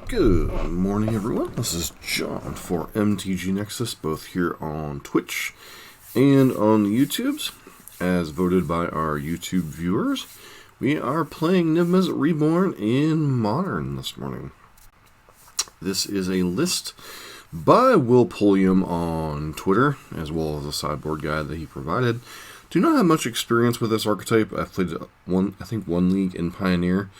Good morning, everyone. This is John for MTG Nexus, both here on Twitch and on the YouTubes. As voted by our YouTube viewers, we are playing Niv-Mizzet Reborn in Modern this morning. This is a list by Will Pulliam on Twitter, as well as a sideboard guide that he provided. Do not have much experience with this archetype. I've played one league in Pioneer,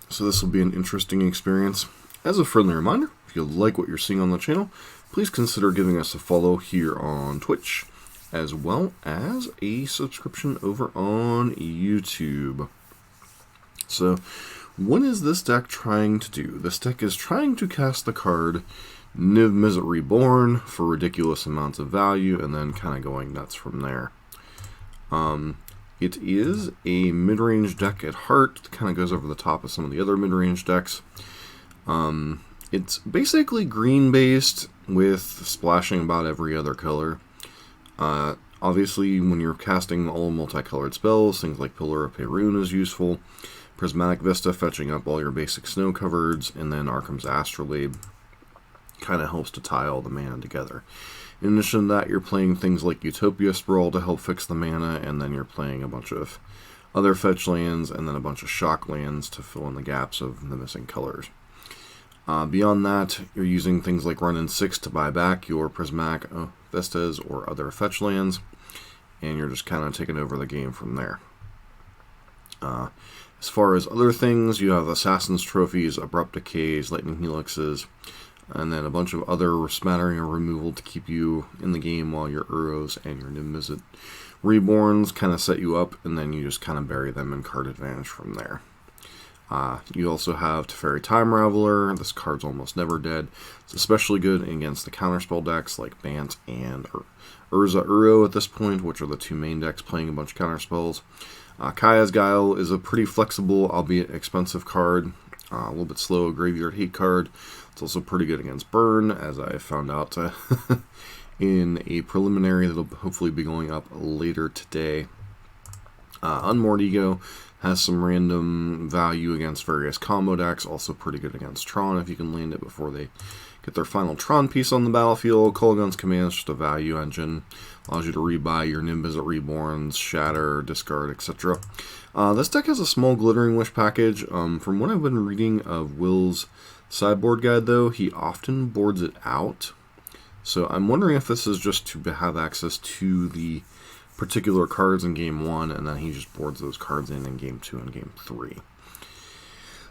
so this will be an interesting experience. As a friendly reminder, if you like what you're seeing on the channel, please consider giving us a follow here on Twitch, as well as a subscription over on YouTube. So, what is this deck trying to do? This deck is trying to cast the card Niv-Mizzet Reborn for ridiculous amounts of value, and then kind of going nuts from there. It is a mid-range deck at heart. It kind of goes over the top of some of the other mid-range decks. It's basically green-based with splashing about every other color. Obviously, when you're casting all multicolored spells, things like Pillar of Perun is useful. Prismatic Vista fetching up all your basic snow covereds, and then Arkham's Astrolabe kind of helps to tie all the mana together. In addition to that, you're playing things like Utopia Sprawl to help fix the mana, and then you're playing a bunch of other fetch lands, and then a bunch of shock lands to fill in the gaps of the missing colors. Beyond that, you're using things like Run in 6 to buy back your Prismatic Vistas or other fetch lands, and you're just kind of taking over the game from there. As far as other things, you have Assassin's Trophies, Abrupt Decays, Lightning Helixes, and then a bunch of other smattering of removal to keep you in the game while your Uros and your Niv-Mizzet Reborns kind of set you up, and then you just kind of bury them in card advantage from there. You also have Teferi Time Raveler. This card's almost never dead. It's especially good against the counterspell decks like Bant and Urza Uro at this point, which are the two main decks playing a bunch of counterspells. Kaya's Guile is a pretty flexible, albeit expensive card. A little bit slow, Graveyard Hate card. It's also pretty good against Burn, as I found out in a preliminary that'll hopefully be going up later today. Unmoored Ego has some random value against various combo decks, also pretty good against Tron if you can land it before they get their final Tron piece on the battlefield. Kolaghan's Command is just a value engine. Allows you to rebuy your Niv-Mizzet Reborns, Shatter, Discard, etc. This deck has a small Glittering Wish package. From what I've been reading of Will's sideboard guide, though, he often boards it out. So I'm wondering if this is just to have access to the particular cards in Game 1, and then he just boards those cards in Game 2 and Game 3.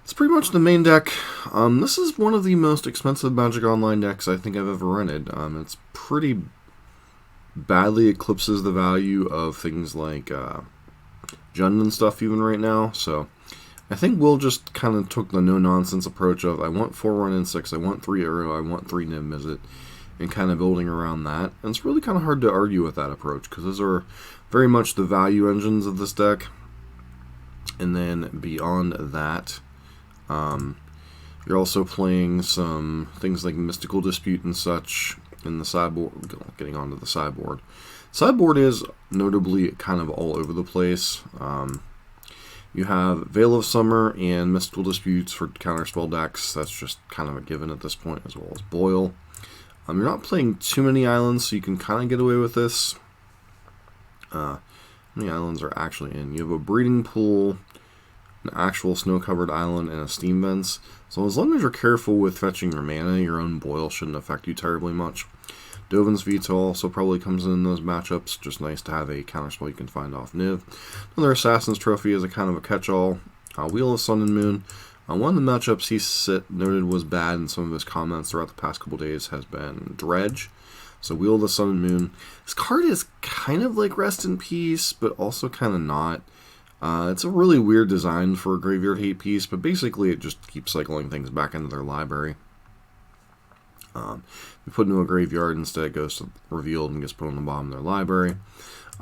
It's pretty much the main deck. This is one of the most expensive Magic Online decks I think I've ever rented. It's pretty badly eclipses the value of things like Jund and stuff even right now, so I think Will just kind of took the no-nonsense approach of I want 4 Run in 6, I want 3 Uro, I want 3 Niv-Mizzet, and kind of building around that. And it's really kind of hard to argue with that approach, because those are very much the value engines of this deck. And then beyond that, you're also playing some things like Mystical Dispute and such in the sideboard. Getting onto the sideboard. Sideboard is notably kind of all over the place. You have Veil of Summer and Mystical Disputes for counterspell decks. That's just kind of a given at this point, as well as Boil. You're not playing too many islands, so you can kind of get away with this. How many islands are actually in? You have a Breeding Pool, an actual snow-covered island, and a Steam Vents. So as long as you're careful with fetching your mana, your own Boil shouldn't affect you terribly much. Dovin's Veto also probably comes in those matchups. Just nice to have a counterspell you can find off Niv. Another Assassin's Trophy is a kind of a catch-all. Wheel of Sun and Moon. One of the matchups he noted was bad in some of his comments throughout the past couple days has been Dredge. So Wheel of the Sun and Moon. This card is kind of like Rest in Peace, but also kind of not. It's a really weird design for a Graveyard Hate piece, but basically it just keeps cycling things back into their library. You put into a graveyard, instead it goes to revealed and gets put on the bottom of their library.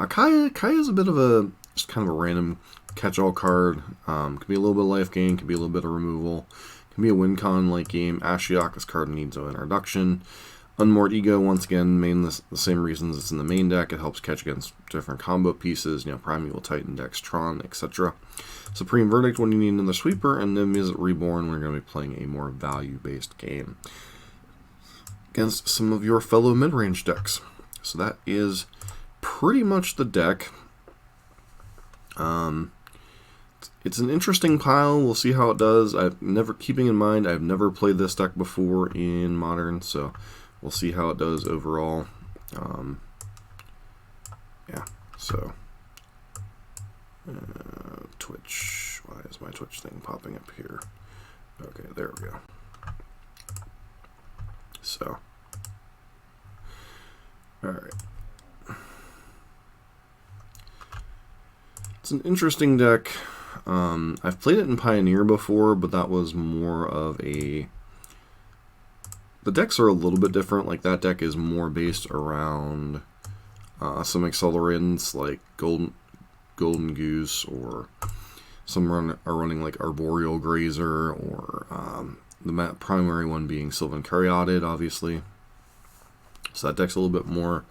Kaya is a bit of just kind of a random catch-all card. Could be a little bit of life gain, could be a little bit of removal, can be a win con late game. Ashiok, this card needs an introduction. Unmoored Ego, once again, the same reasons it's in the main deck. It helps catch against different combo pieces, Primeval Titan decks, Tron, etc. Supreme Verdict when you need another sweeper, and Niv-Mizzet Reborn, we're going to be playing a more value-based game against some of your fellow mid-range decks. So that is pretty much the deck. It's an interesting pile. We'll see how it does. Keeping in mind, I've never played this deck before in Modern, so we'll see how it does overall. Yeah, so Twitch. Why is my Twitch thing popping up here? Okay, there we go. So, all right. It's an interesting deck. I've played it in Pioneer before, but that was more of a... The decks are a little bit different. Like, that deck is more based around some accelerants like Golden Goose, or some are running like Arboreal Grazer, or the primary one being Sylvan Caryatid, obviously. So that deck's a little bit more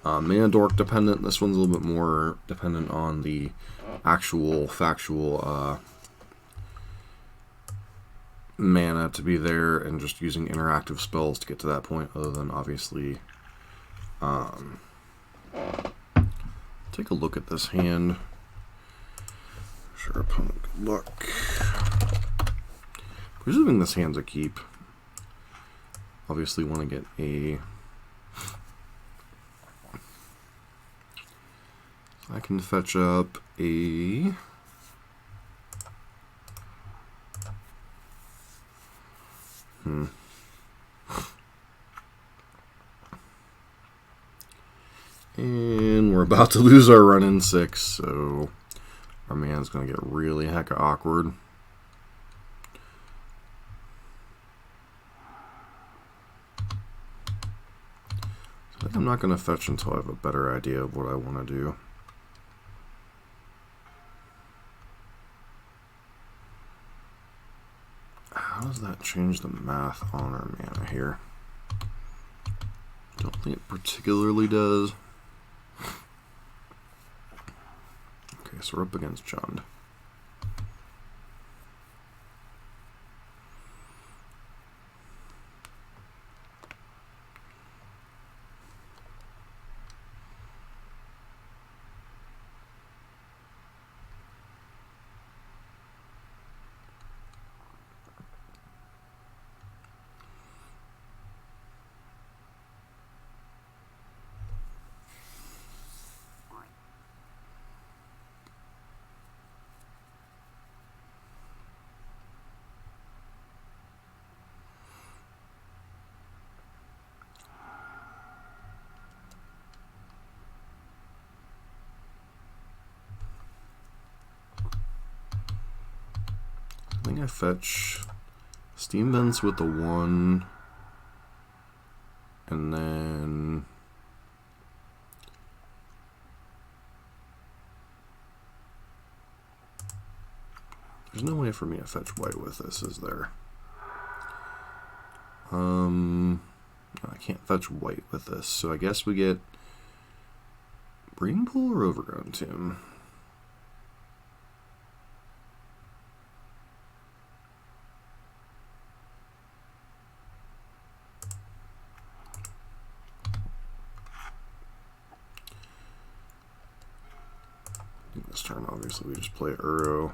mana dork dependent. This one's a little bit more dependent on the actual factual mana to be there, and just using interactive spells to get to that point, other than obviously take a look at this hand. Sure, opponent, good luck. Presuming this hand's a keep. Obviously want to get a... I can fetch up a... And we're about to lose our run in 6, so our man's going to get really hecka awkward. So I think I'm not going to fetch until I have a better idea of what I want to do. How does that change the math on our mana here? Don't think it particularly does. Okay, so we're up against Jund. I think I fetch Steam Vents with the 1, and then there's no way for me to fetch white with this, is there? No, I can't fetch white with this, so I guess we get Breeding Pool or Overgrown Tomb. This turn, obviously, we just play Uro.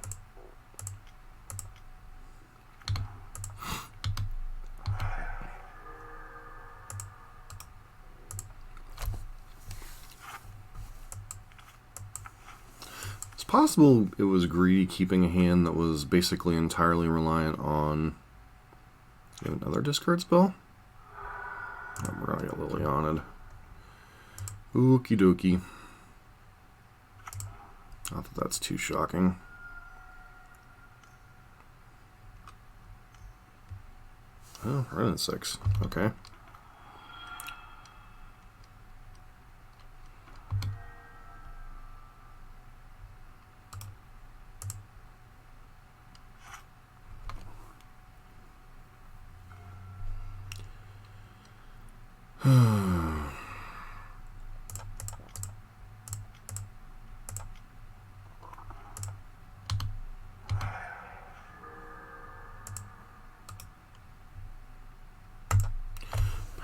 It's possible it was greedy keeping a hand that was basically entirely reliant on another discard spell. Oh, we're gonna get Lilianid. Okie dokie. Not that that's too shocking. Oh, right in 6. Okay.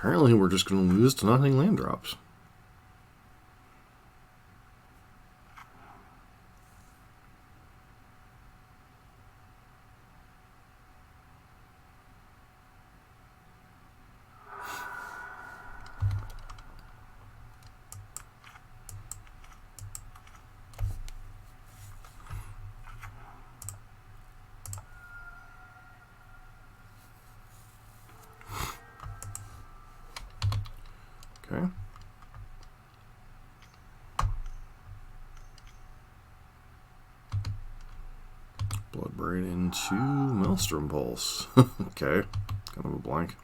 Apparently we're just going to lose to nothing land drops. Okay. Bloodbraid into Maelstrom Pulse. Okay. Kind of a blank.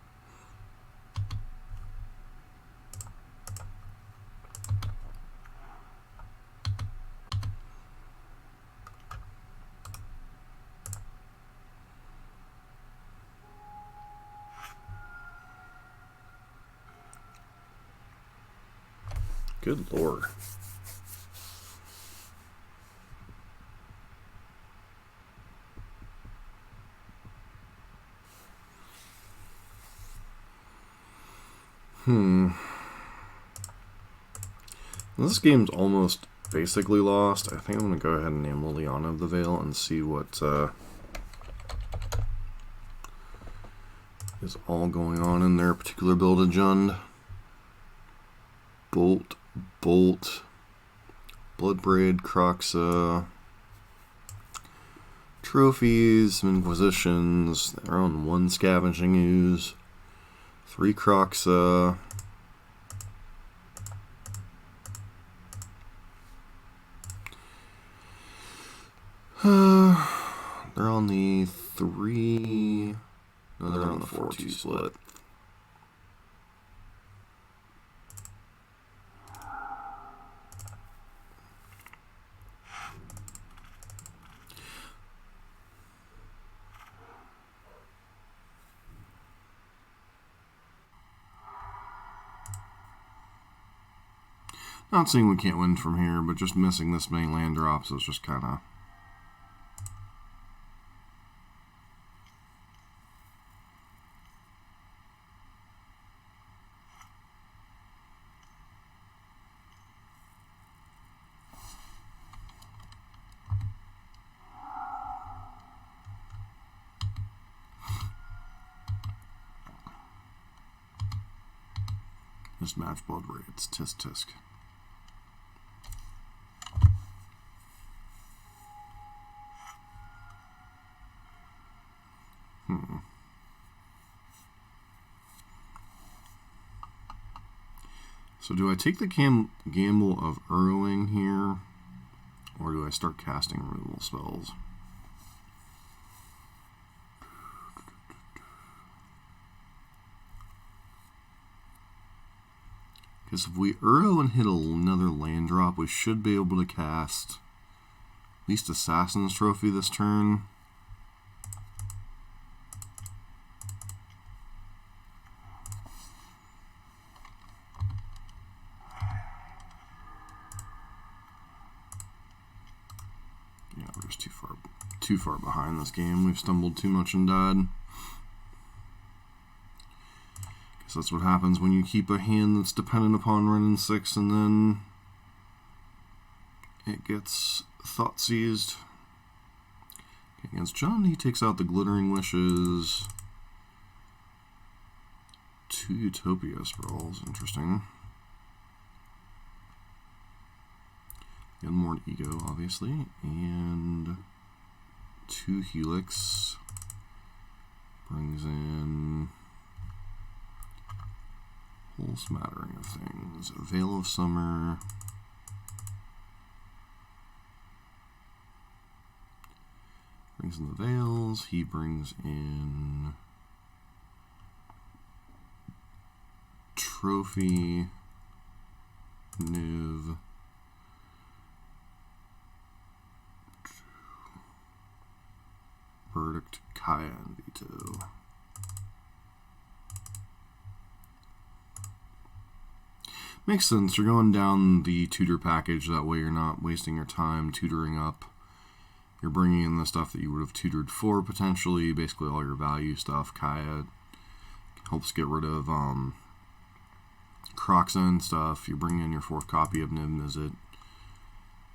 Good lord. This game's almost basically lost. I think I'm going to go ahead and name Liliana of the Veil and see what is all going on in their particular build of Jund. Bolt, Bloodbraid, Croxa, trophies, Inquisitions. They're on 1 Scavenging Ooze, 3 Croxa. They're on the 3. No, they're on the 4-2 split. Not saying we can't win from here, but just missing this many land drops is just kind of... Just match Bloodbraid. It's tisk tisk. So do I take the gamble of Urowing here, or do I start casting removal spells? Because if we Uro and hit another land drop, we should be able to cast at least Assassin's Trophy this turn. Yeah, we're just too far behind this game. We've stumbled too much and died. Guess that's what happens when you keep a hand that's dependent upon running 6 and then it gets thought seized. Okay, against John, he takes out the Glittering Wishes. 2 Utopia Sprawls, interesting. Again, more Ego, obviously, and 2 Helix. Brings in a whole smattering of things. Veil of Summer. Brings in the Veils. He brings in Trophy, Niv, Verdict, Kaya, and Veto. Makes sense. You're going down the tutor package. That way you're not wasting your time tutoring up. You're bringing in the stuff that you would have tutored for, potentially. Basically all your value stuff. Kaya helps get rid of Croxa and stuff. You bring in your 4th copy of Niv-Mizzet.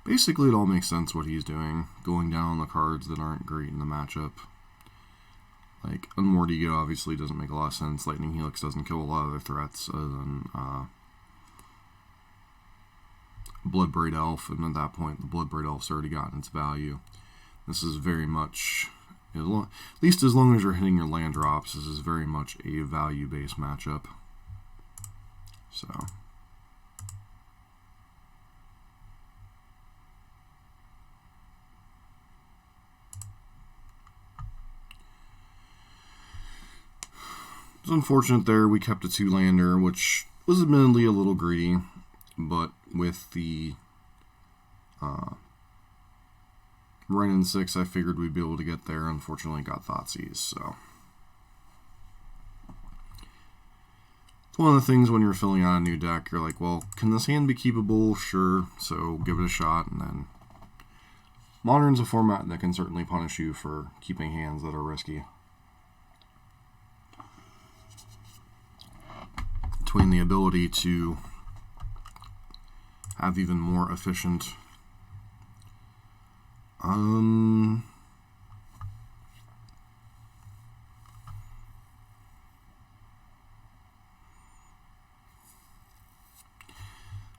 Basically, it all makes sense what he's doing. Going down on the cards that aren't great in the matchup. Like, Unmortigo obviously doesn't make a lot of sense. Lightning Helix doesn't kill a lot of their threats other than Bloodbraid Elf, and at that point, the Bloodbraid Elf's already gotten its value. This is very much, at least as long as you're hitting your land drops, this is very much a value-based matchup. So... it's unfortunate there we kept a 2-lander, which was admittedly a little greedy, but with the Renin 6, I figured we'd be able to get there. Unfortunately, got Thoughtseize, so... it's one of the things when you're filling out a new deck, you're like, well, can this hand be keepable? Sure, so give it a shot, and then... Modern's a format that can certainly punish you for keeping hands that are risky. Between the ability to have even more efficient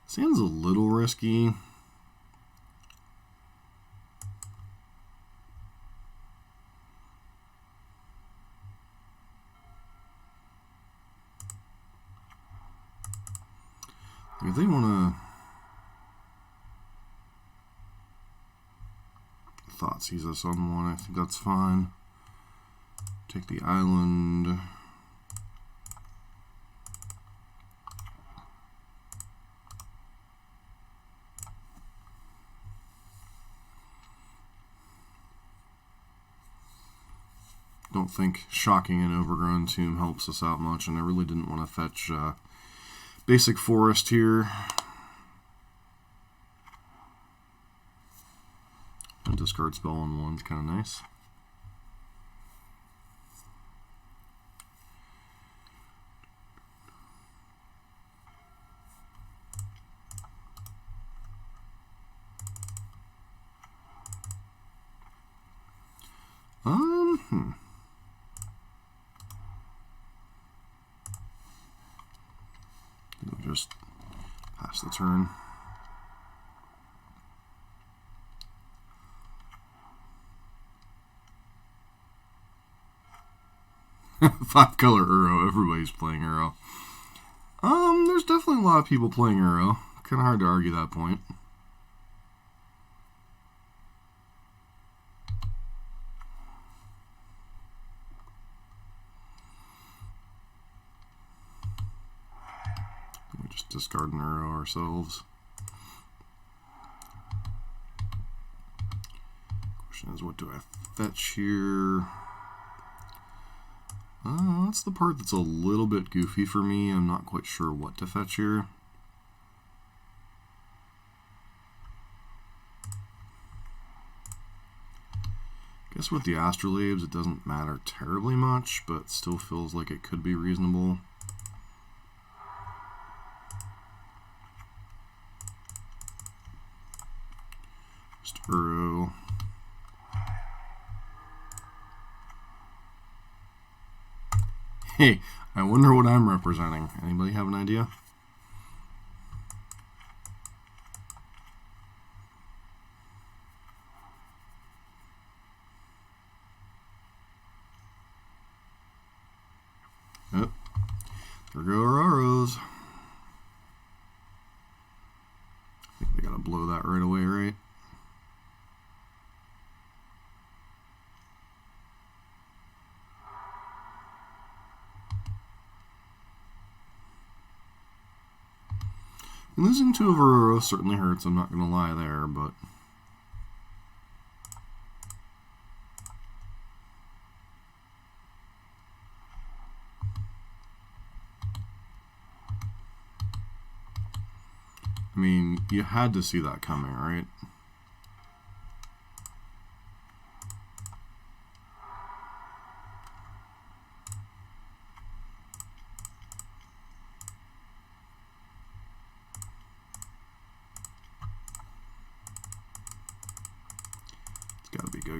Sand's a little risky. If they want to Thoughtseize us on one, I think that's fine. Take the island. Don't think shocking an Overgrown Tomb helps us out much, and I really didn't want to fetch basic forest here. A discard spell on one's kind of nice. Just pass the turn. Five color Uro. Everybody's playing Uro. There's definitely a lot of people playing Uro. Kind of hard to argue that point. We just discard an Uro ourselves. Question is, what do I fetch here? That's the part that's a little bit goofy for me. I'm not quite sure what to fetch here. I guess with the Astrolabes, it doesn't matter terribly much, but still feels like it could be reasonable. Just Uro. Hey, I wonder what I'm representing. Anybody have an idea? Yep. There go our arrows. I think we gotta blow that right away, right? Losing two of Aurora certainly hurts, I'm not going to lie there, but... I mean, you had to see that coming, right?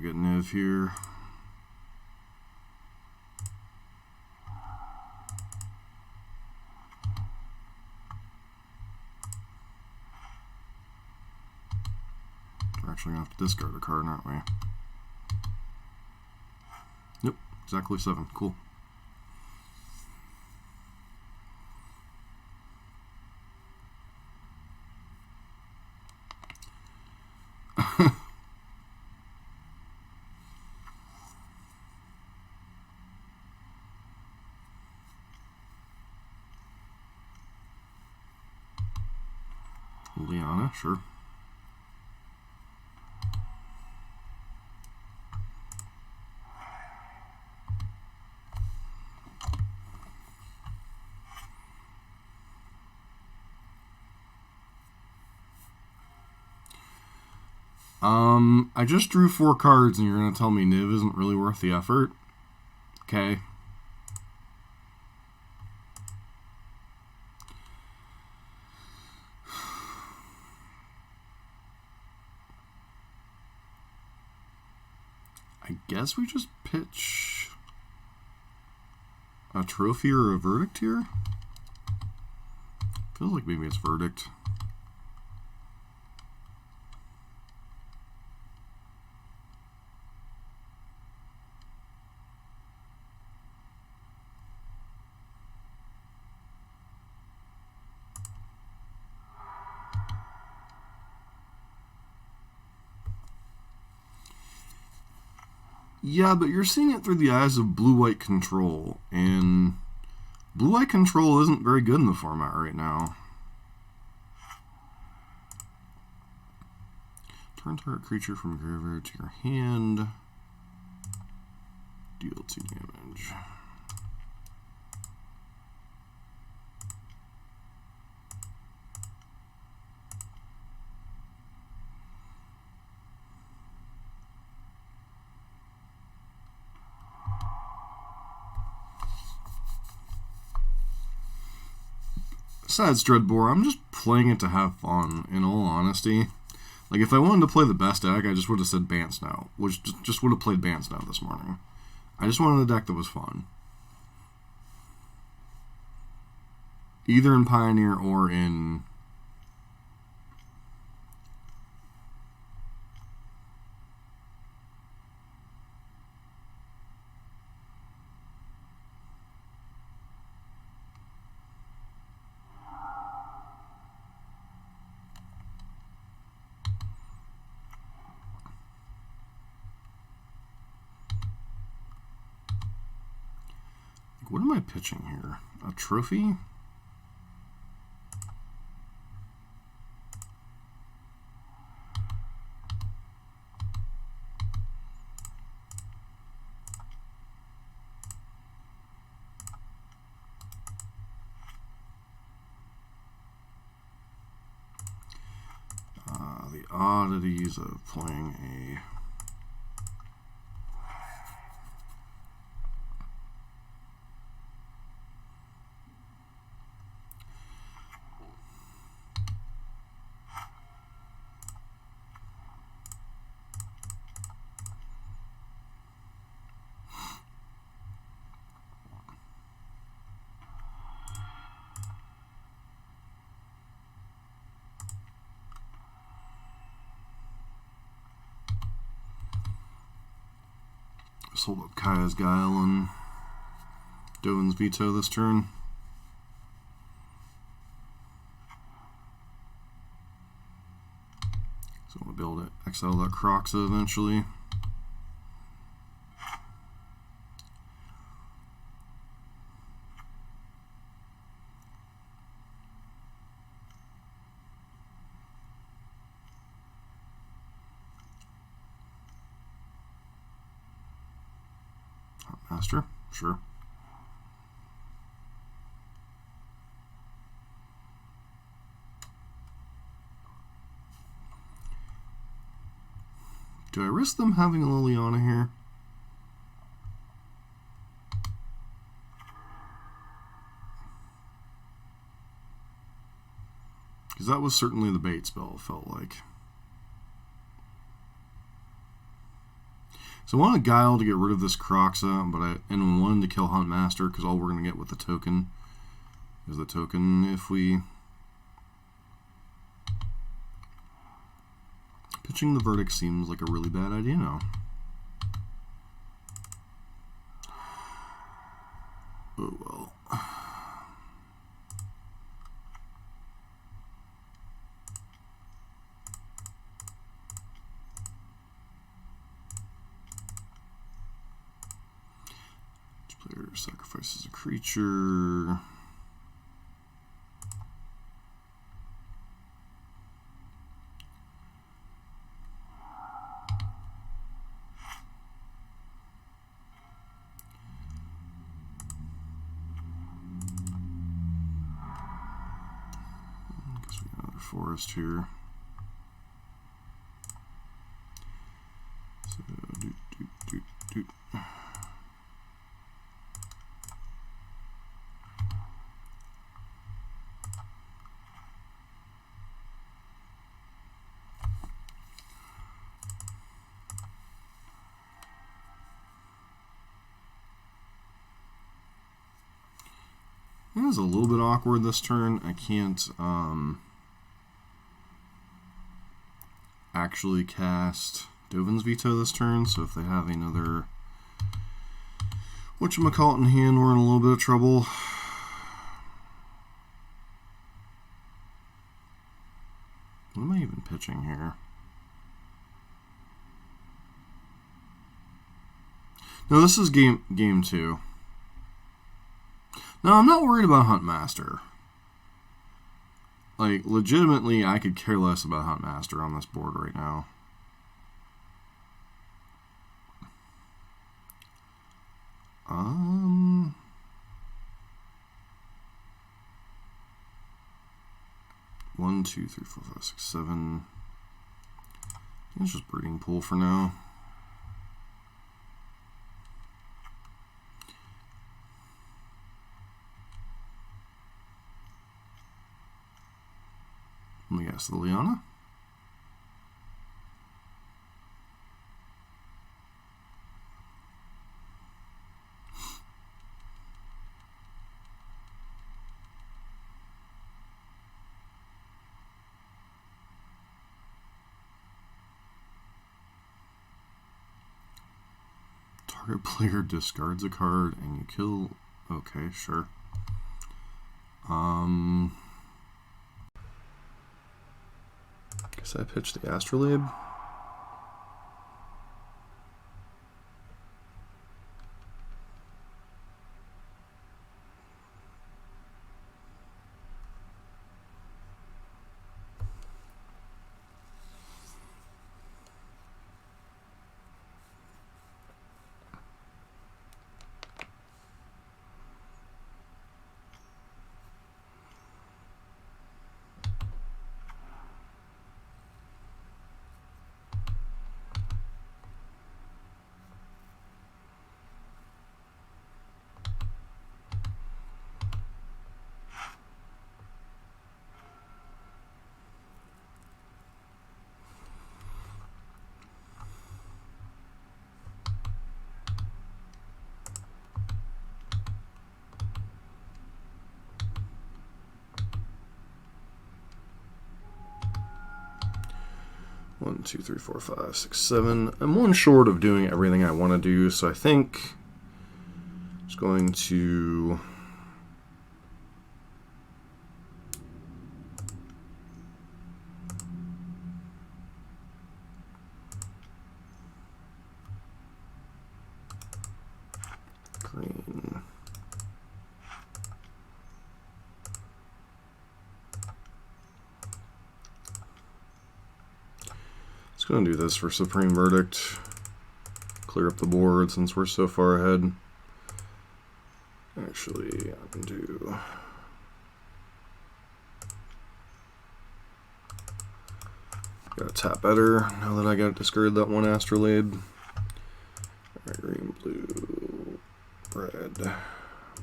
get Niv here. We're actually going to have to discard a card, aren't we? Nope, exactly 7. Cool. Liana, sure. I just drew 4 cards and you're going to tell me Niv isn't really worth the effort? Okay. I guess we just pitch a trophy or a verdict here? Feels like maybe it's verdict. Yeah, but you're seeing it through the eyes of blue-white control, and blue-white control isn't very good in the format right now. Turn target creature from graveyard to your hand. Deal 2 damage. Besides Dreadbore, I'm just playing it to have fun, in all honesty. Like, if I wanted to play the best deck, I just would have said Bant now, which just would have played Bant now this morning. I just wanted a deck that was fun. Either in Pioneer or in... What am I pitching here? A trophy? The oddities of playing a... Just hold up Kaya's Guile and Dovin's Veto this turn. So I'm going to be able to exile that Croxa eventually. Master, sure. Do I risk them having a Liliana here? Because that was certainly the bait spell, it felt like. So I want a Guile to get rid of this Croxa, but I wanted to kill Huntmaster because all we're going to get with the token is the token if we... Pitching the Verdict seems like a really bad idea now. Oh well. Each player sacrifices a creature. Forest here. So doot. It was a little bit awkward this turn. I can't actually cast Dovin's Veto this turn, so if they have another whatchamacallit in hand, we're in a little bit of trouble. What am I even pitching here? No, this is game 2. No, I'm not worried about Huntmaster. Like, legitimately, I could care less about Huntmaster on this board right now. One, two, three, four, five, six, seven. It's just Breeding Pool for now. Let me guess, Liliana? Target player discards a card and you kill... Okay, sure. Guess I pitched the Astrolabe. One, two, three, four, five, six, seven. I'm one short of doing everything I want to do, so I think I'm just going to green. Just going to do this for Supreme Verdict. Clear up the board since we're so far ahead. Actually, I can do... Gotta tap better now that I got discarded that one Astrolabe. Alright, green, blue, red,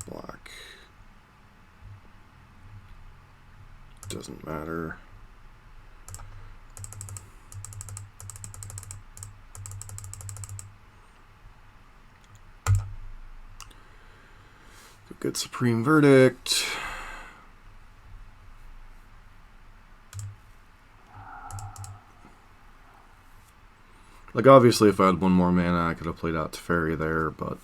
black. Doesn't matter. Good Supreme Verdict. Like, obviously, if I had one more mana, I could have played out Teferi there, but...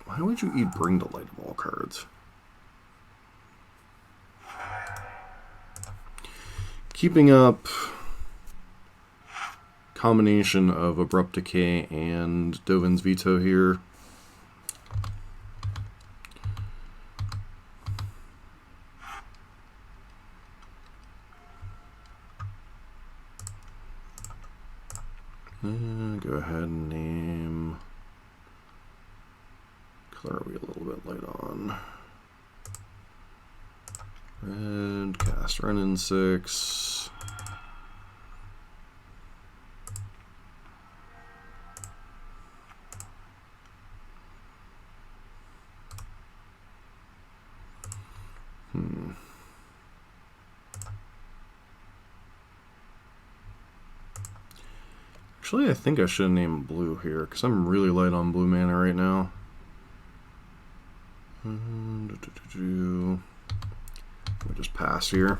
Why would you Bring to Light of all cards? Keeping up combination of Abrupt Decay and Dovin's Veto here. Go ahead and name... Color are we a little bit light on? Red, cast Renin 6. Actually, I think I should name blue here, because I'm really light on blue mana right now. We'll just pass here.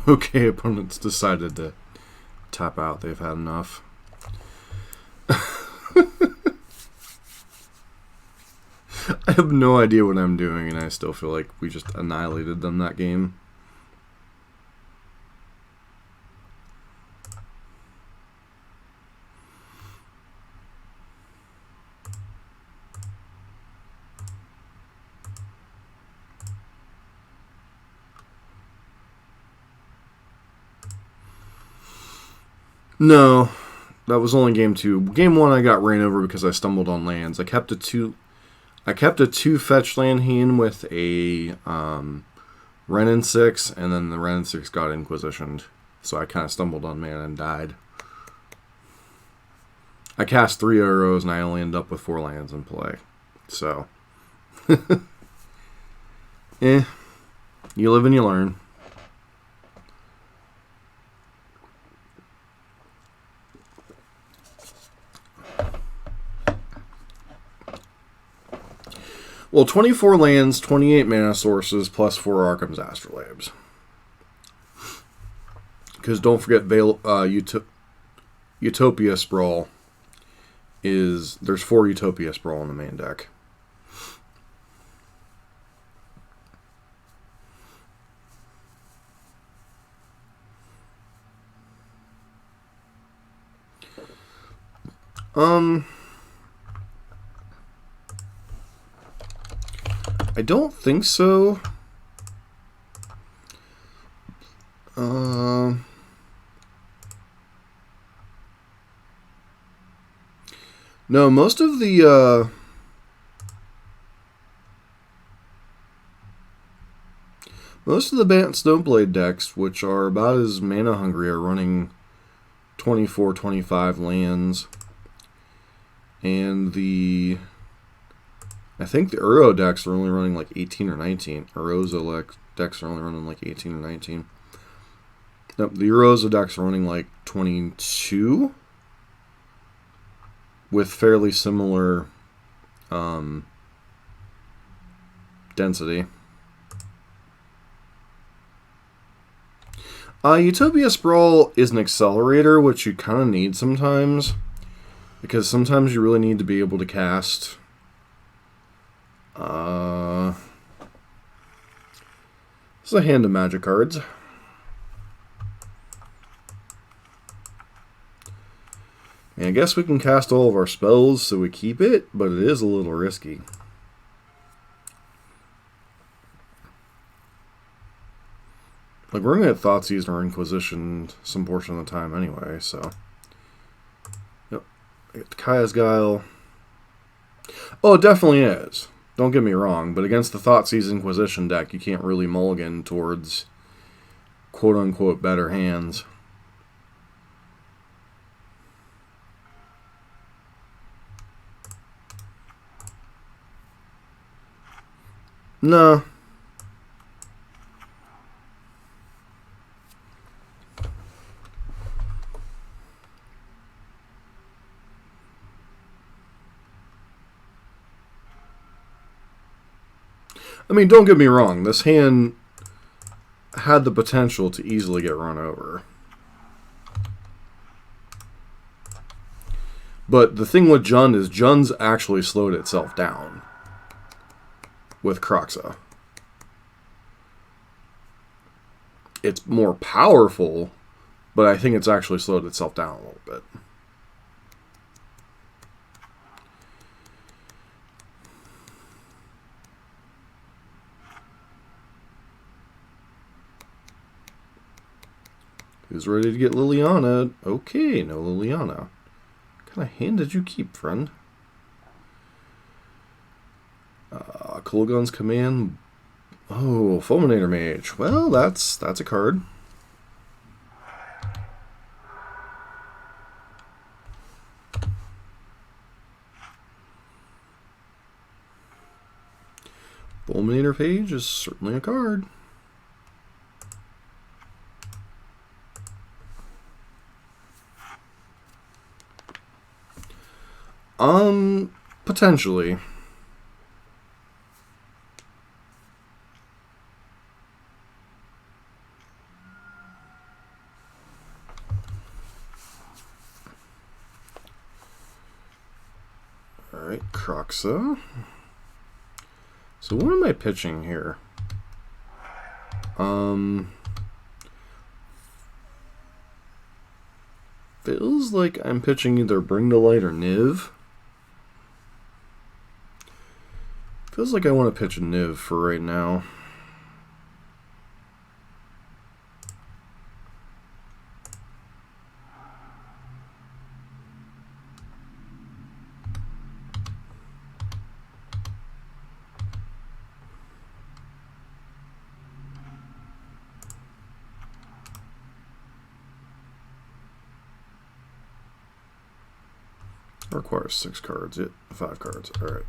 Okay, opponents decided to tap out. They've had enough. I have no idea what I'm doing, and I still feel like we just annihilated them that game. No, that was only game 2. Game 1 I got ran over because I stumbled on lands. I kept a 2 fetch land hand with a Renin 6, and then the Renin 6 got Inquisitioned. So I kind of stumbled on mana and died. I cast 3 arrows and I only end up with 4 lands in play. So, you live and you learn. Well, 24 lands, 28 mana sources, plus 4 Arkham's Astrolabes. Because don't forget, Utopia Sprawl is... There's 4 Utopia Sprawl in the main deck. I don't think so. No, most of the Bant Stoneblade decks, which are about as mana hungry, are running 24, 25 lands. And I think the Uro decks are only running like 18 or 19. Urozo decks are only running like 18 or 19. Nope, the Urozo decks are running like 22. With fairly similar density. Utopia Sprawl is an accelerator, which you kind of need sometimes. Because sometimes you really need to be able to cast... This is a hand of magic cards. And I guess we can cast all of our spells, so we keep it, but it is a little risky. Like, we're going to get Thoughtseize or Inquisition some portion of the time anyway, so... Yep. I get Kaya's Guile. Oh, it definitely is. Don't get me wrong, but against the Thoughtseize Inquisition deck, you can't really mulligan towards quote-unquote better hands. No. I mean, don't get me wrong. This hand had the potential to easily get run over. But the thing with Jund is Jund's actually slowed itself down with Kroxa. It's more powerful, but I think it's actually slowed itself down a little bit. Who's ready to get Liliana? Okay, no Liliana. What kind of hand did you keep, friend? Kolaghan's Command. Oh, Fulminator Mage. Well, that's a card. Fulminator Page is certainly a card. Potentially. Alright, Kroxa. So what am I pitching here? Feels like I'm pitching either Bring to Light or Niv. Feels like I want to pitch a Niv for right now. Requires 6 cards. 5 cards. All right.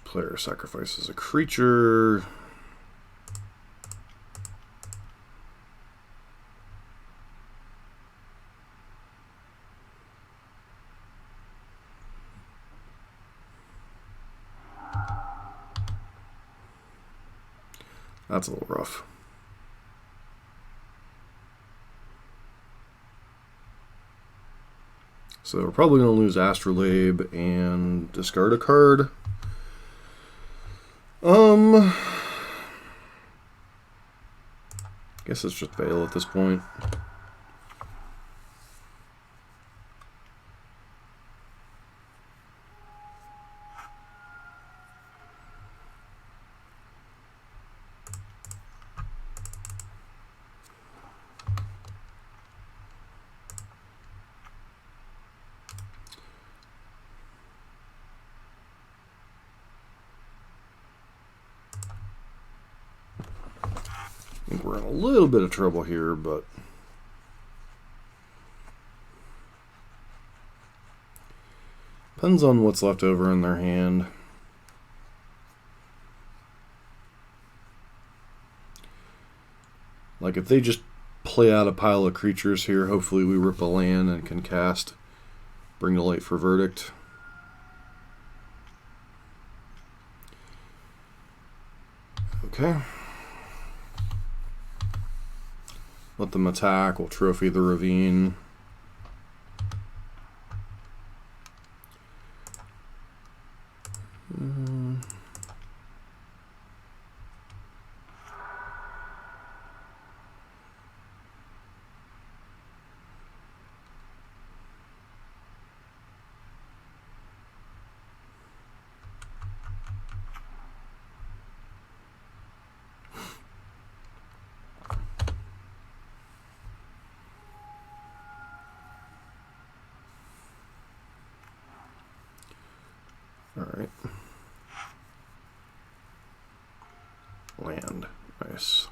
Player sacrifices a creature. That's a little rough. So we're probably going to lose Astrolabe and discard a card. Guess it's just Veil at this point. I think we're in a little bit of trouble here, but depends on what's left over in their hand. Like if they just play out a pile of creatures here, hopefully we rip a land and can cast Bring to Light for Verdict. Okay. Let them attack. We'll trophy the Ravine. Alright. Land. Nice.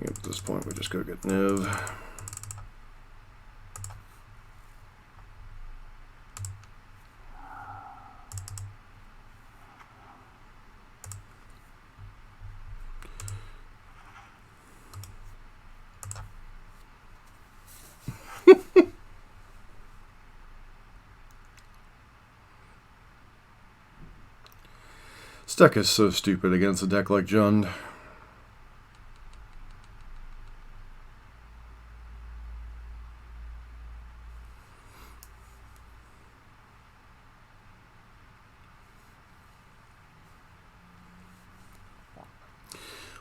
At this point, we just go get Niv. This deck is so stupid against a deck like Jund.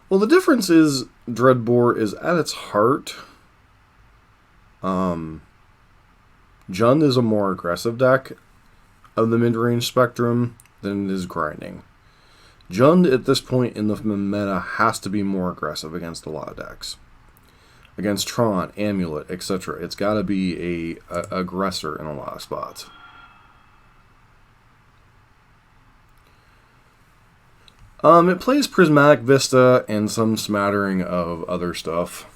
Well, the difference is Dreadbore is at its heart. Jund is a more aggressive deck of the mid-range spectrum than it is grinding. Jund at this point in the meta has to be more aggressive against a lot of decks. Against Tron, Amulet, etc. It's got to be a aggressor in a lot of spots. It plays Prismatic Vista and some smattering of other stuff.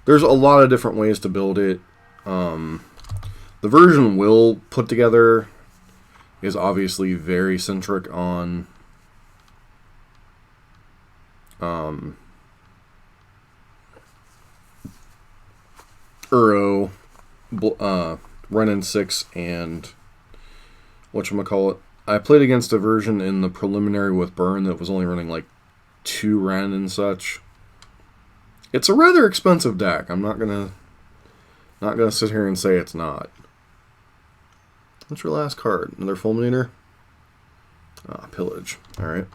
There's a lot of different ways to build it. The version Will put together is obviously very centric on Uro, Renin 6, and whatchamacallit. I played against a version in the preliminary with Burn that was only running like 2 Ren and such. It's a rather expensive deck. I'm not gonna sit here and say it's not. What's your last card? Another Fulminator? Ah, Pillage. Alright.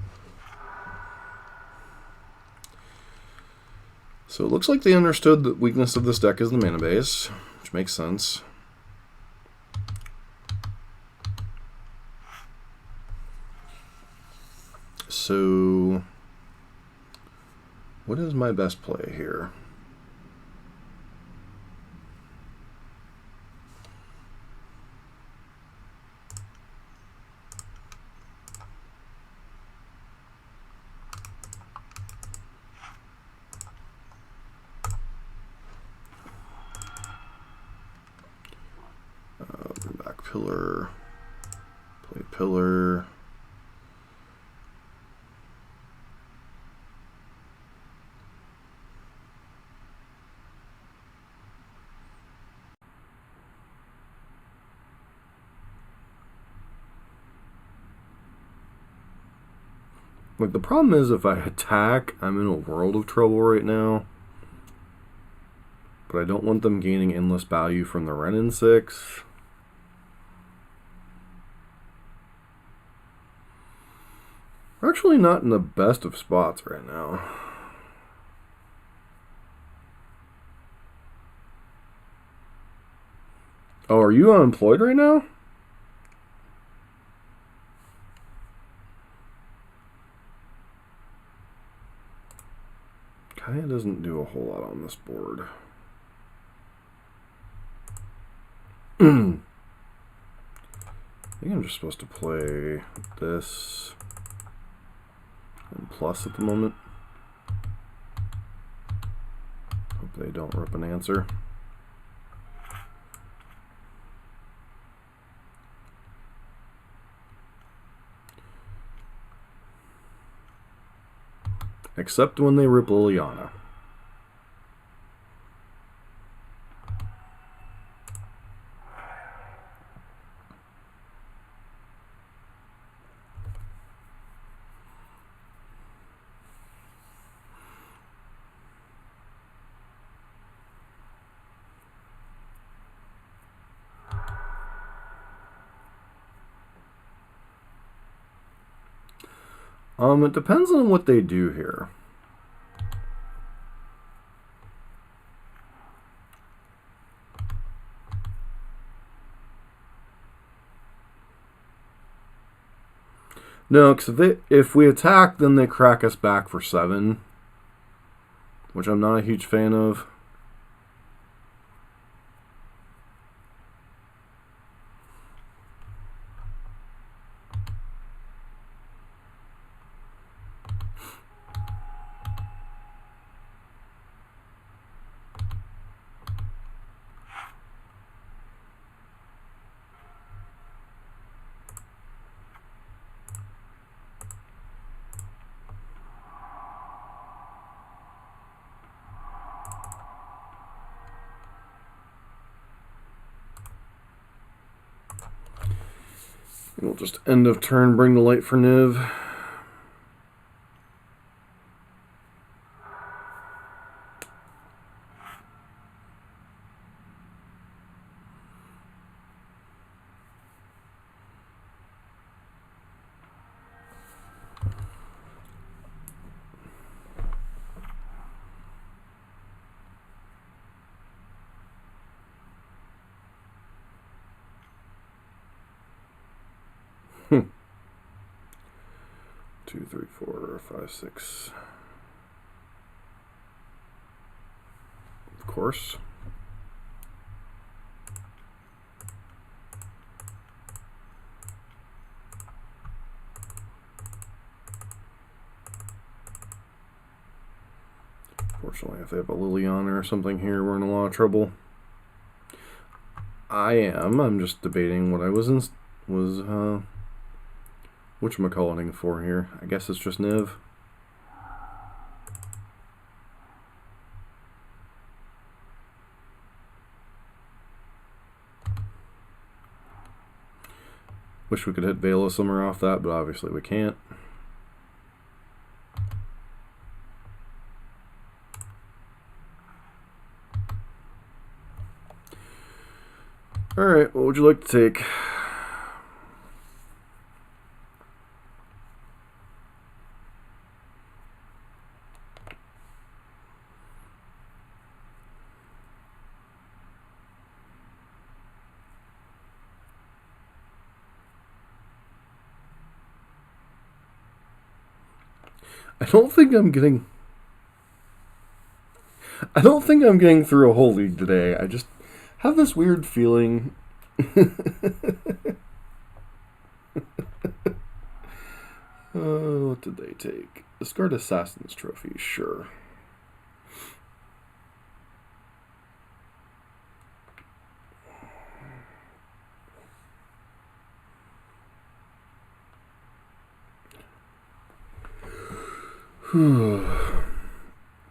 So it looks like they understood the weakness of this deck is the mana base, which makes sense. So, what is my best play here? Back pillar, play pillar. Like, the problem is if I attack, I'm in a world of trouble right now. But I don't want them gaining endless value from the Renin 6. We're actually not in the best of spots right now. Oh, are you unemployed right now? Kaya doesn't do a whole lot on this board. I think I'm just supposed to play this and plus at the moment. Hope they don't rip an answer. Except when they rip Liliana. It depends on what they do here. No, because if we attack, then they crack us back for 7. which I'm not a huge fan of. We'll just end of turn, bring the light for Niv. Two, three, four, five, six. Of course. Fortunately, if they have a Liliana or something here, we're in a lot of trouble. I'm just debating what I was whatchamacalliting for here. I guess it's just Niv. Wish we could hit Veil of Summer off that, but obviously we can't. Alright, what would you like to take? I don't think I'm getting through a whole league today. I just have this weird feeling. What did they take? Discard Assassin's Trophy, sure.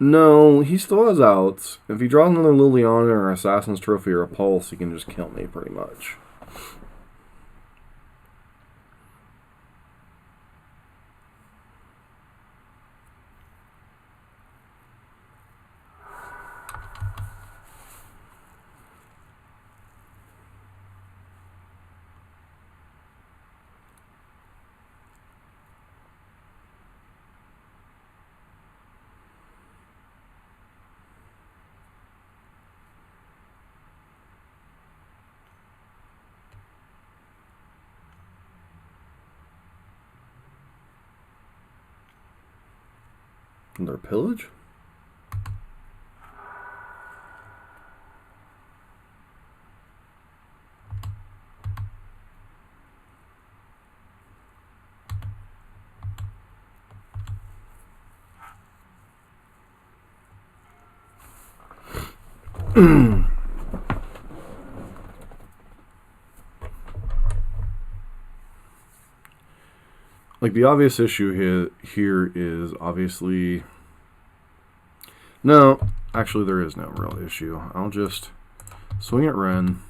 No, he still has outs. If he draws another Liliana or Assassin's Trophy or a Pulse, he can just kill me pretty much. Their pillage? Like, the obvious issue here is obviously... No, actually there is no real issue. I'll just swing at Ren.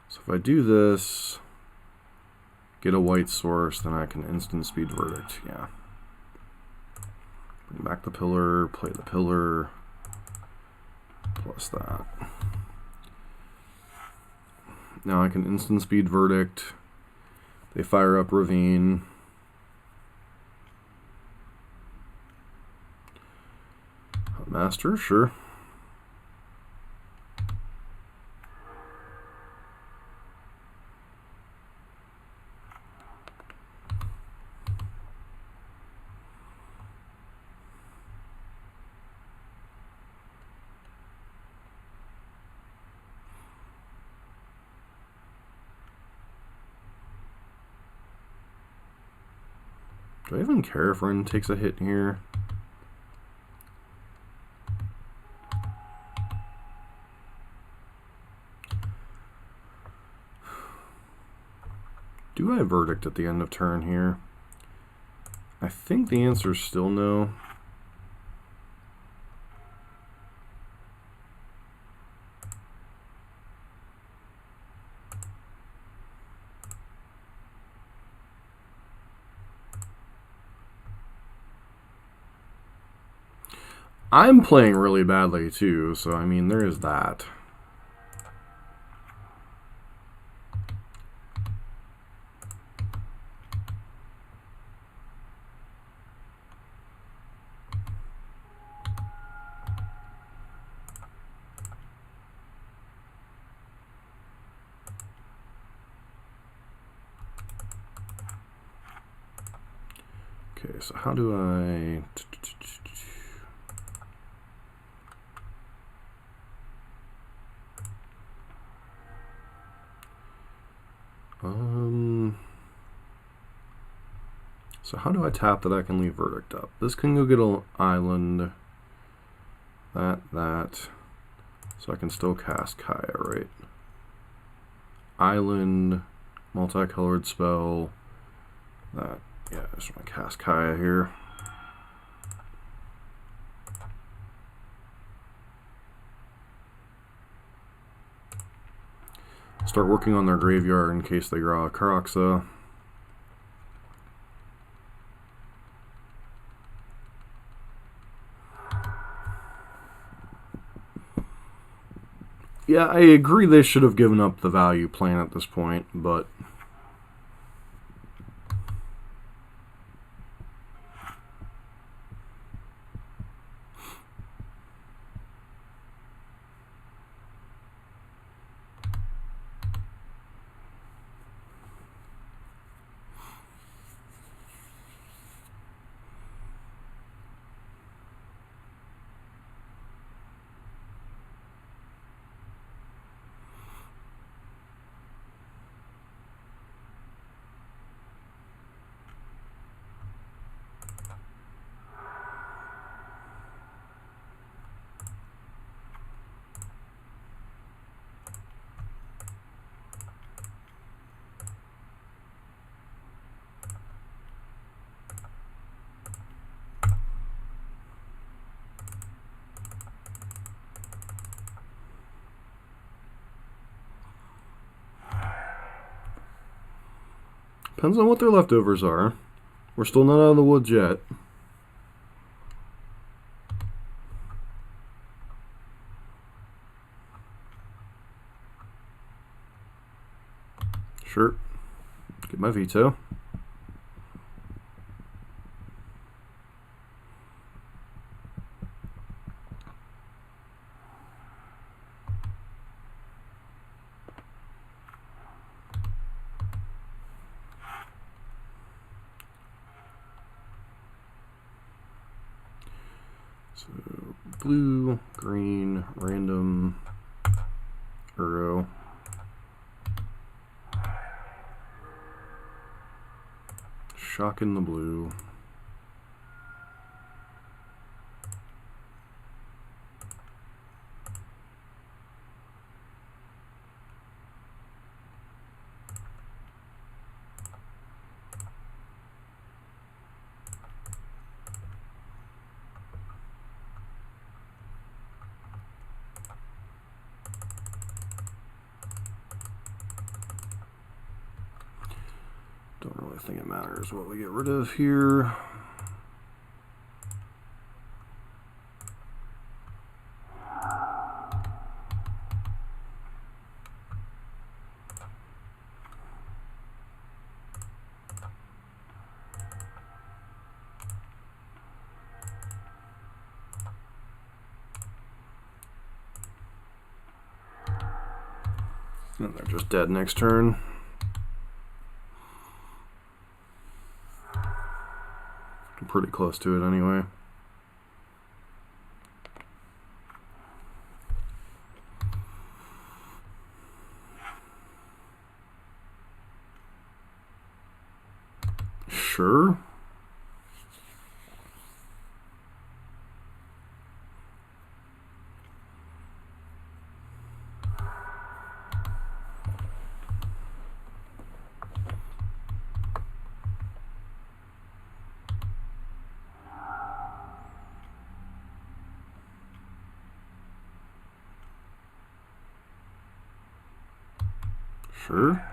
So if I do this, get a white source, then I can instant speed Verdict, yeah. Bring back the pillar, play the pillar, plus that. Now I can instant speed Verdict. They fire up Ravine. Master, sure. Do I even care if Ren takes a hit here? Do I verdict at the end of turn here? I think the answer is still no. I'm playing really badly too, so I mean, there is that. Okay, so how do I... So how do I tap that I can leave verdict up? This can go get an island. That. So I can still cast Kaya, right? Island, multicolored spell. That. Yeah, I just want to cast Kaya here. Start working on their graveyard in case they draw a Karaxa. Yeah, I agree they should have given up the value plan at this point, but... Depends on what their leftovers are. We're still not out of the woods yet. Sure. Get my veto. So blue, green, random, Uro. Shock in the blue. Don't really think it matters what we get rid of here. And they're just dead next turn. I'm pretty close to it anyway. Sure. Sure.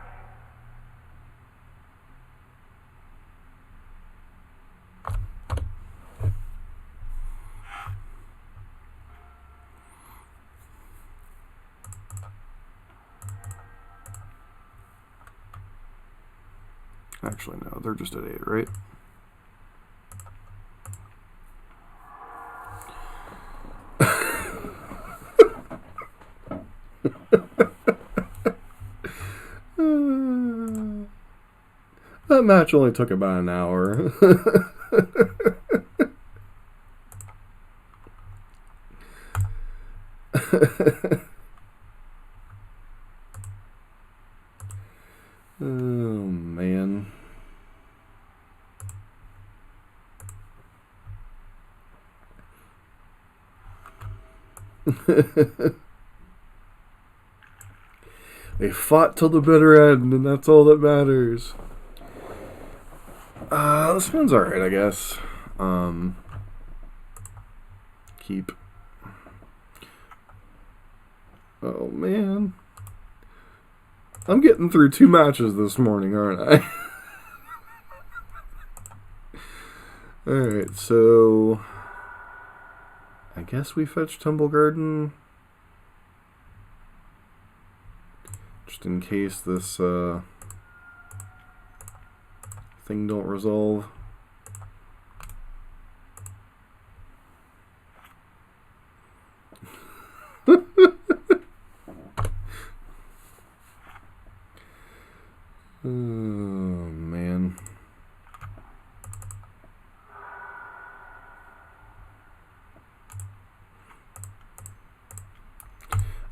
Actually, no, they're just at 8, right? That match only took about an hour. Oh, man. They fought till the bitter end, and that's all that matters. This one's alright, I guess. Keep. Oh, man. I'm getting through 2 matches this morning, aren't I? Alright, so I guess we fetch Tumble Garden. Just in case this thing don't resolve. Oh, man.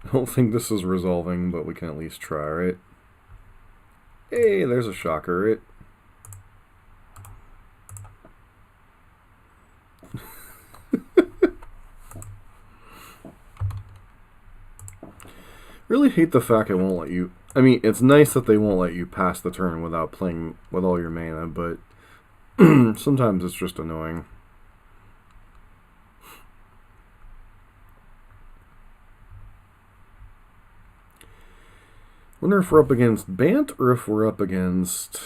I don't think this is resolving, but we can at least try, right? Hey, there's a shocker, right? Really hate the fact it won't let you... I mean, it's nice that they won't let you pass the turn without playing with all your mana, but sometimes it's just annoying. Wonder if we're up against Bant or if we're up against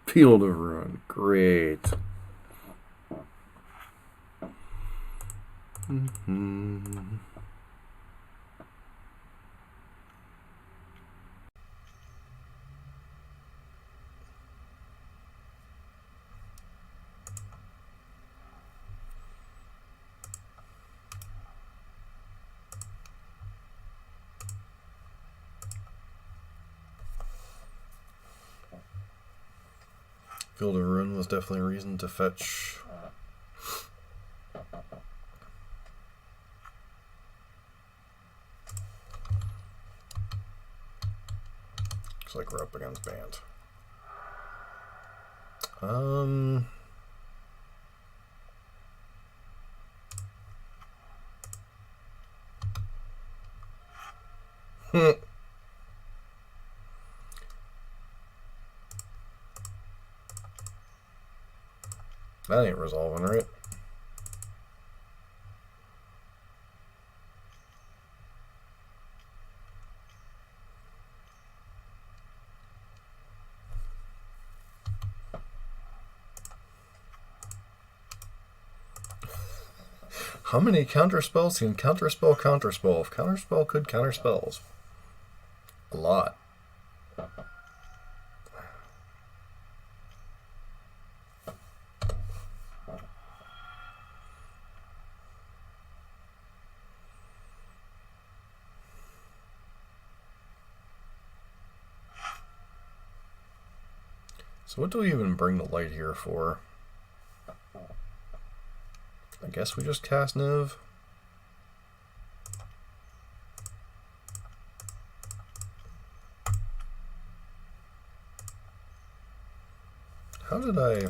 Field of Ruin. Great. Field of Ruin was definitely a reason to fetch. Looks like we're up against Bant. That ain't resolving, right? How many counterspells can counterspell counterspell if counterspell could counterspells? A lot. So what do we even bring the light here for? I guess we just cast Niv. How did I...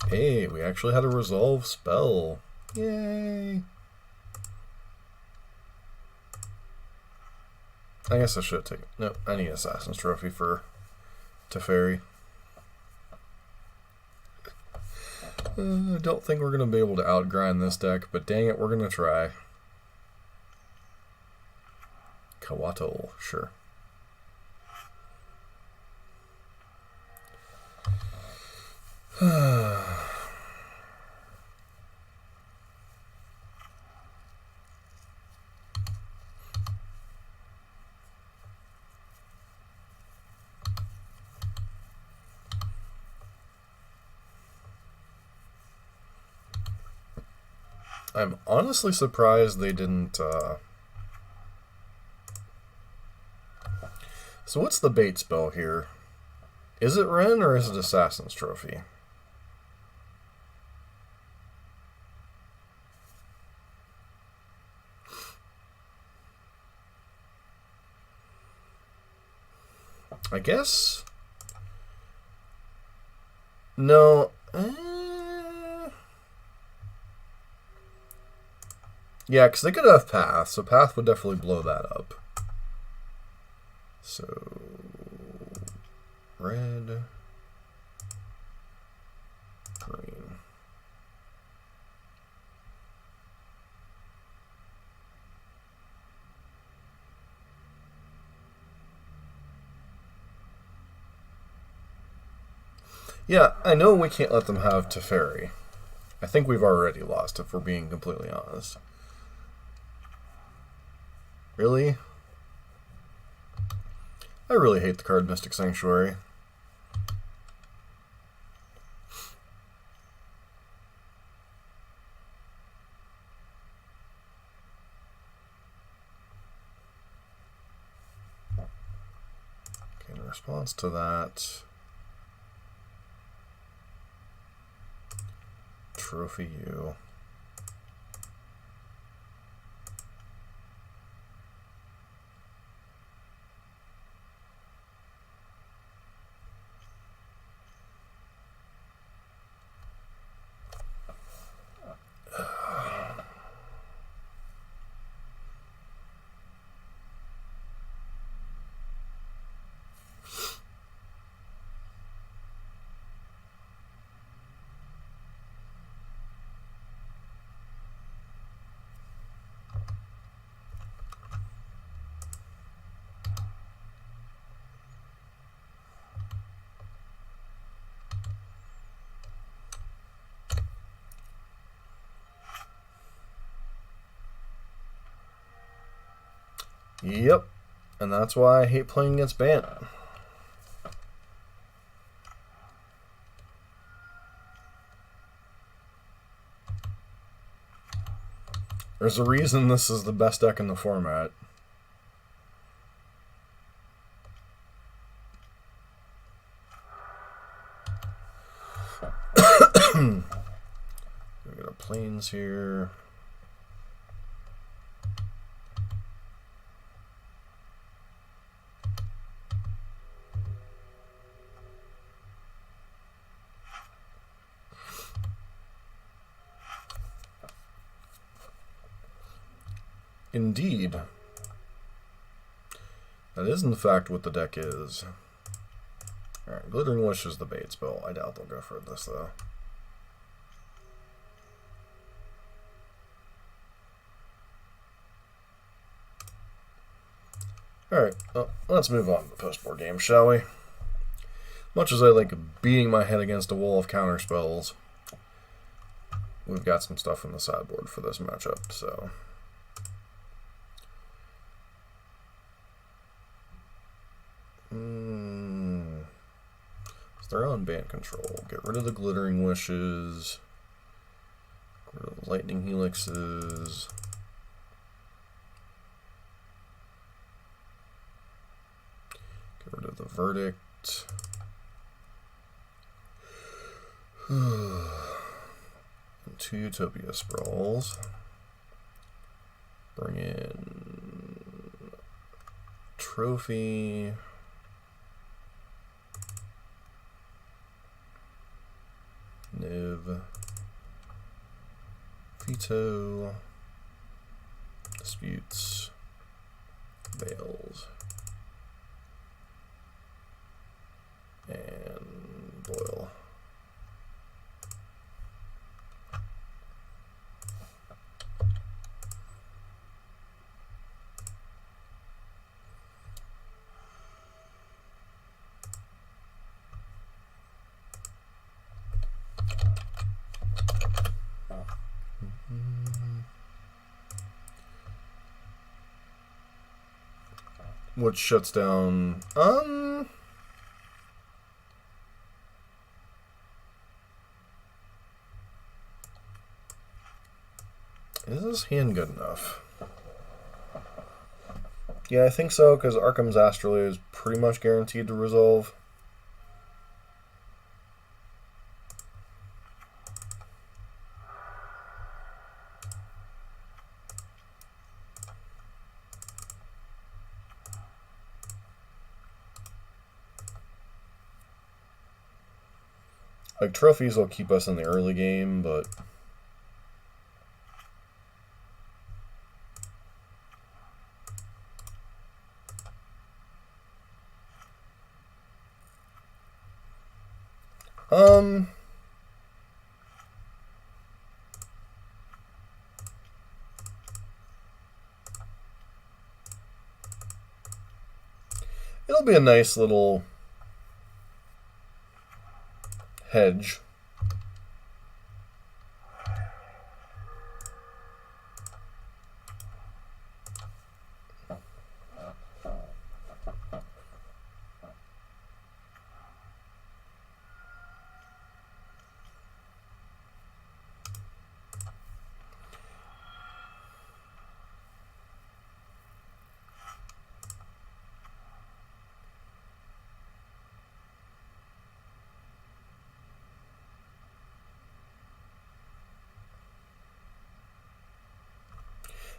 Hey, we actually had a resolve spell. Yay! I guess I should take it. No, I need Assassin's Trophy for Teferi. I don't think we're going to be able to outgrind this deck, but dang it, we're going to try. Kawato, sure. I'm honestly surprised they didn't... So what's the bait spell here? Is it Ren or is it Assassin's Trophy? I guess... No... Yeah, because they could have Path, so Path would definitely blow that up. So... Red... Green... Yeah, I know we can't let them have Teferi. I think we've already lost, if we're being completely honest. Really? I really hate the card Mystic Sanctuary. Okay, in response to that... Trophy you. Yep, and that's why I hate playing against Bant. There's a reason this is the best deck in the format. We got our planes here. Indeed. That is in fact what the deck is. Alright, Glittering Wish is the bait spell. I doubt they'll go for this though. Alright, well, let's move on to the post-board game, shall we? Much as I like beating my head against a wall of counter spells, we've got some stuff in the sideboard for this matchup, so... They're on Bant control. Get rid of the Glittering Wishes. Get rid of the Lightning Helixes. Get rid of the Verdict. And 2 Utopia Sprawls. Bring in Trophy. Niv, Veto, Disputes, Veils. which shuts down... Is this hand good enough? Yeah, I think so, because Arkham's Astrolabe is pretty much guaranteed to resolve. Like, trophies will keep us in the early game, but... It'll be a nice little hedge.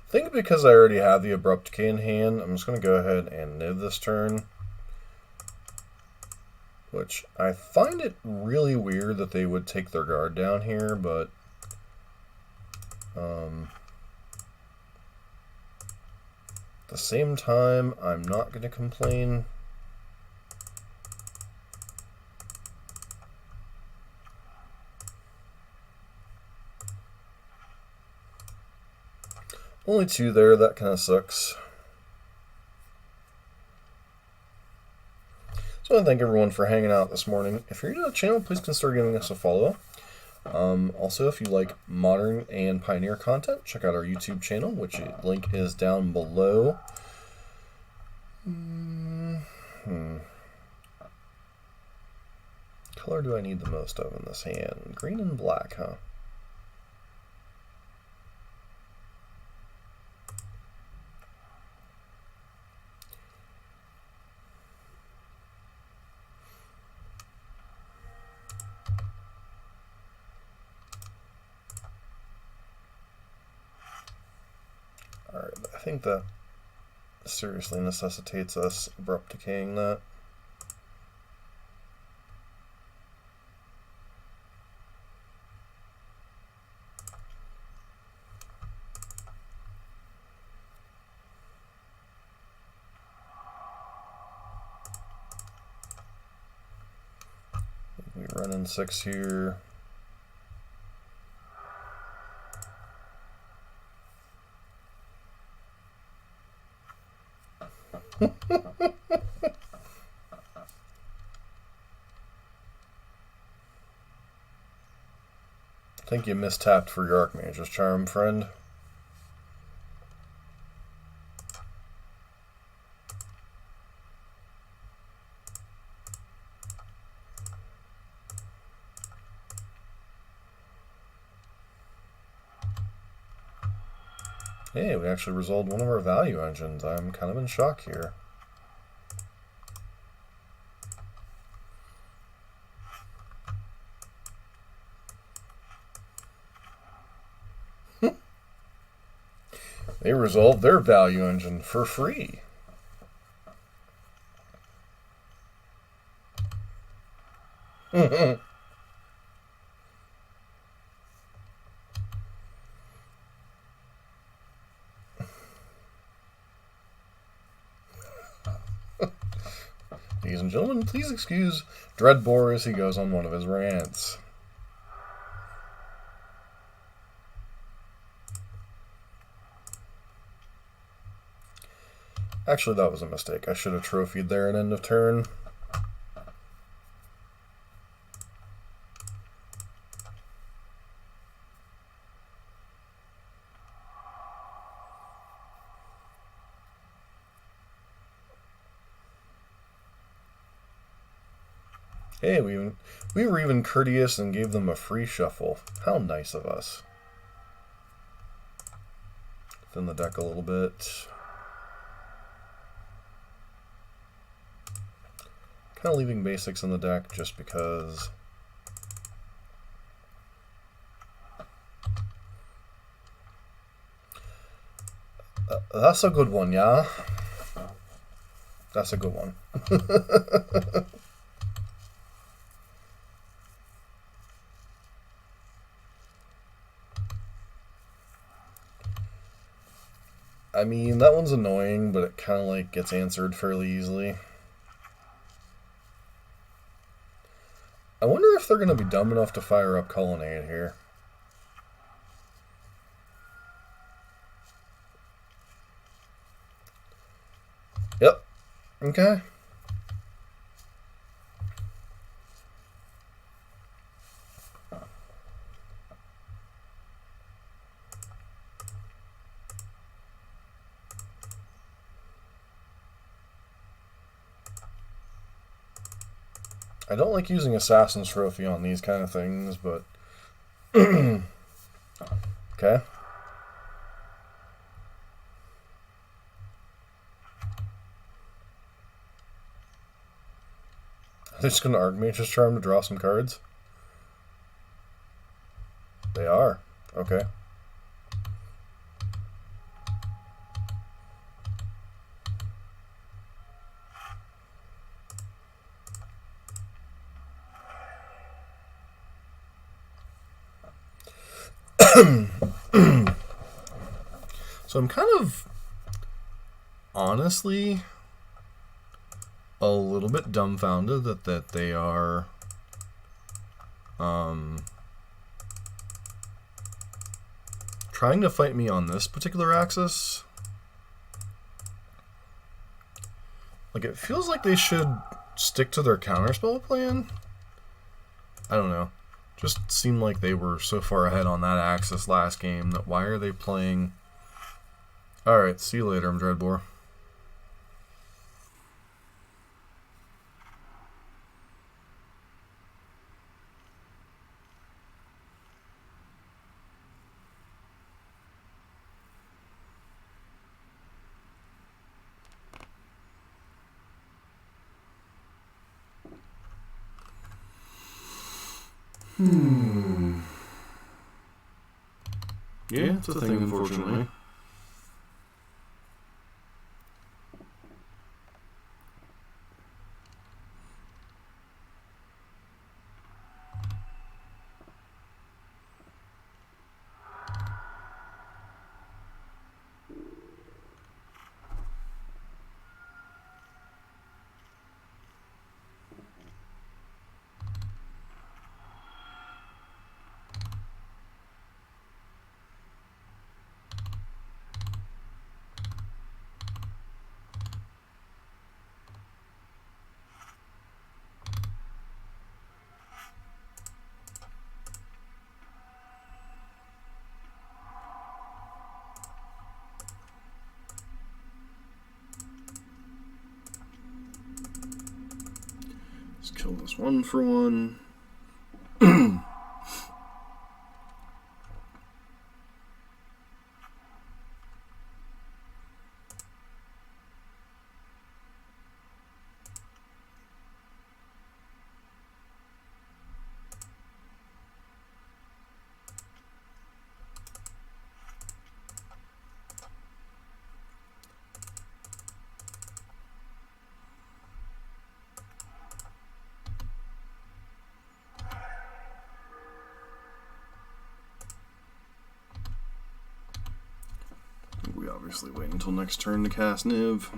I think because I already have the Abrupt Decay in hand, I'm just going to go ahead and Niv this turn. Which, I find it really weird that they would take their guard down here, but... at the same time, I'm not going to complain. Only 2 there, that kind of sucks. So I want to thank everyone for hanging out this morning. If you're new to the channel, please consider giving us a follow. Also, if you like modern and pioneer content, check out our YouTube channel, which link is down below. Color do I need the most of in this hand? Green and black, huh? Alright, I think that seriously necessitates us abrupt decaying that. We run in 6 here. I think you mistapped for your Archmage's Charm, friend. Hey, we actually resolved one of our value engines. I'm kind of in shock here. They resolved their value engine for free. Ladies and gentlemen, please excuse Dreadbore as he goes on one of his rants. Actually, that was a mistake. I should have trophied there at end of turn. Hey, we were even courteous and gave them a free shuffle. How nice of us. Thin the deck a little bit. Kind of leaving basics in the deck just because. That's a good one, yeah? That's a good one. I mean, that one's annoying, but it kind of like gets answered fairly easily. I wonder if they're going to be dumb enough to fire up Colonnade here. Yep. Okay. I don't like using Assassin's Trophy on these kind of things, but... okay. They're just going to Archmage's Charm to draw some cards? They are. Okay. So I'm kind of, honestly, a little bit dumbfounded that they are trying to fight me on this particular axis. Like, it feels like they should stick to their counterspell plan. I don't know. Just seemed like they were so far ahead on that axis last game that why are they playing... Alright, see you later, I'm Dreadbore. Yeah, it's a thing, unfortunately. Let's kill this one for one. We obviously wait until next turn to cast Niv.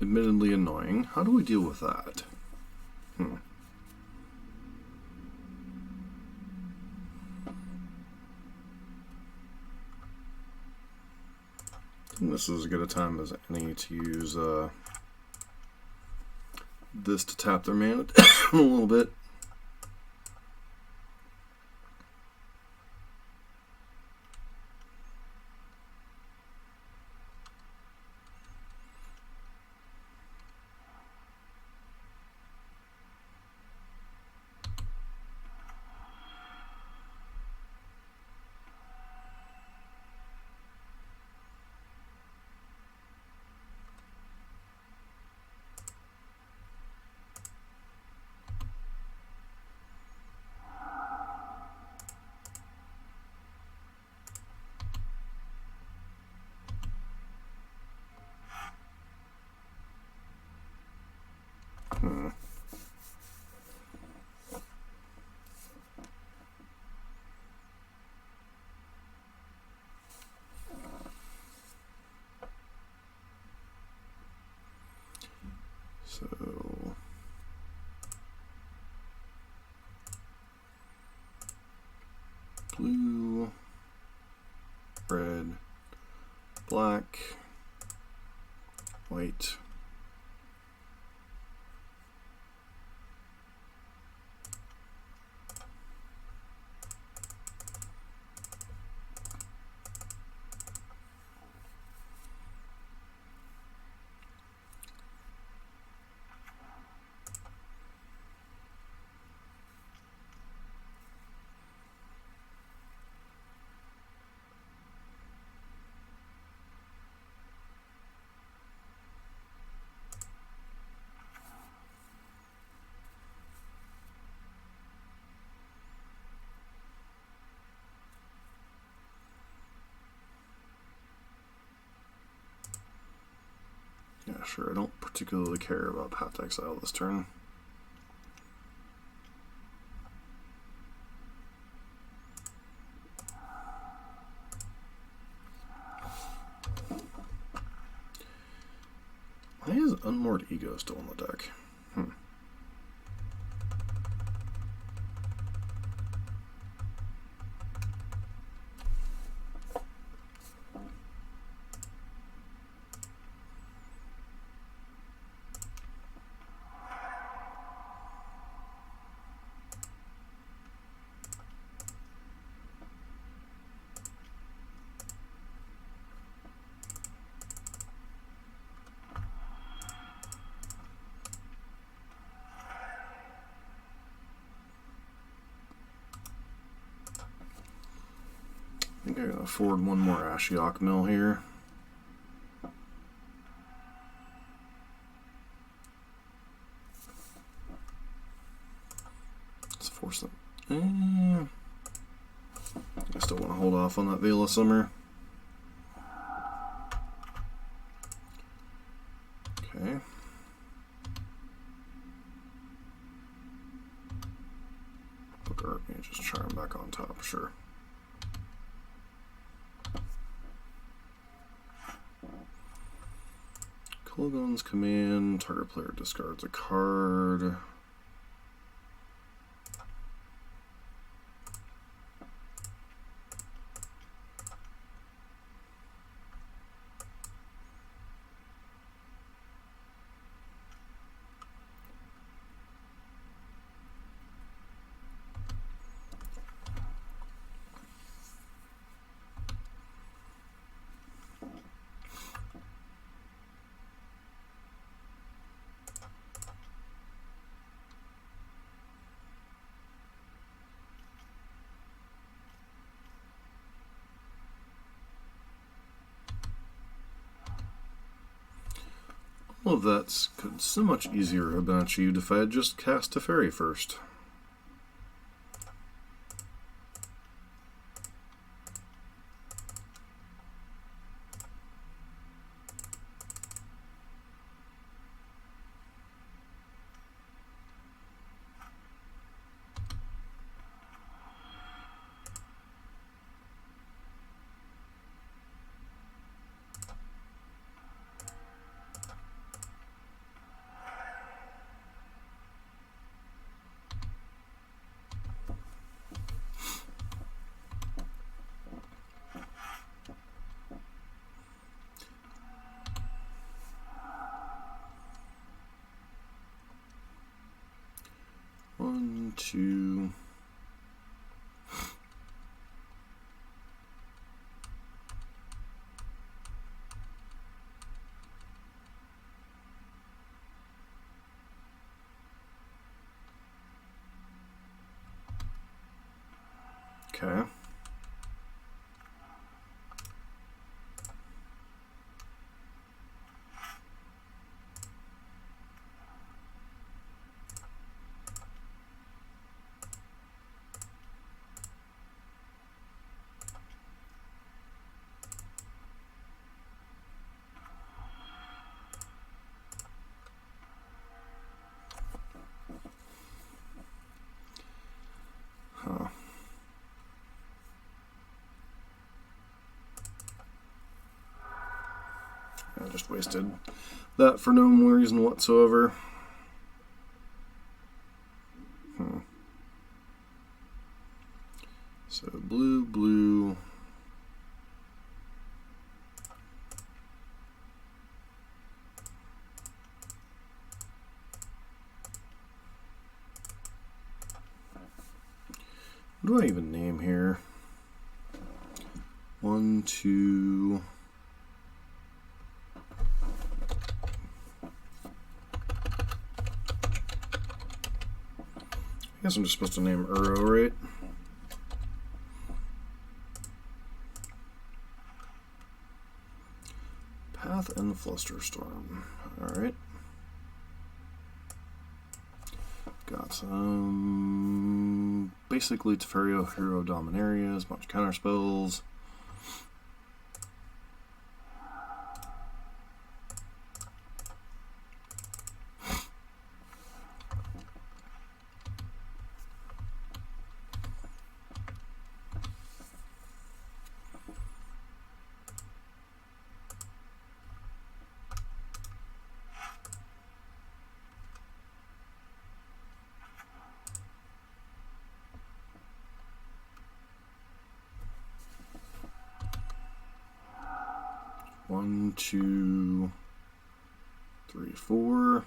admittedly annoying. How do we deal with that? And this is as good a time as any to use this to tap their mana a little bit. So blue, red, black, white, yeah, sure. I don't particularly care about Path to Exile this turn. Why is Unmoored Ego still in the deck? I think I can afford one more Ashiok Mill here. Let's force them. I still want to hold off on that Veil of Summer. Okay. Put our just charm back on top, sure. Kolaghan's Command, target player discards a card. All of that could so much easier have been achieved if I had just cast Teferi first. 1, 2. Okay. Huh. I just wasted that for no reason whatsoever. So blue, blue. What do I even name here? 1, 2. I guess I'm just supposed to name Uro, right? Path and Flusterstorm. Alright. Got some basically Teferio Hero Dominarias, a bunch of counter spells. One, 2, 3, 4.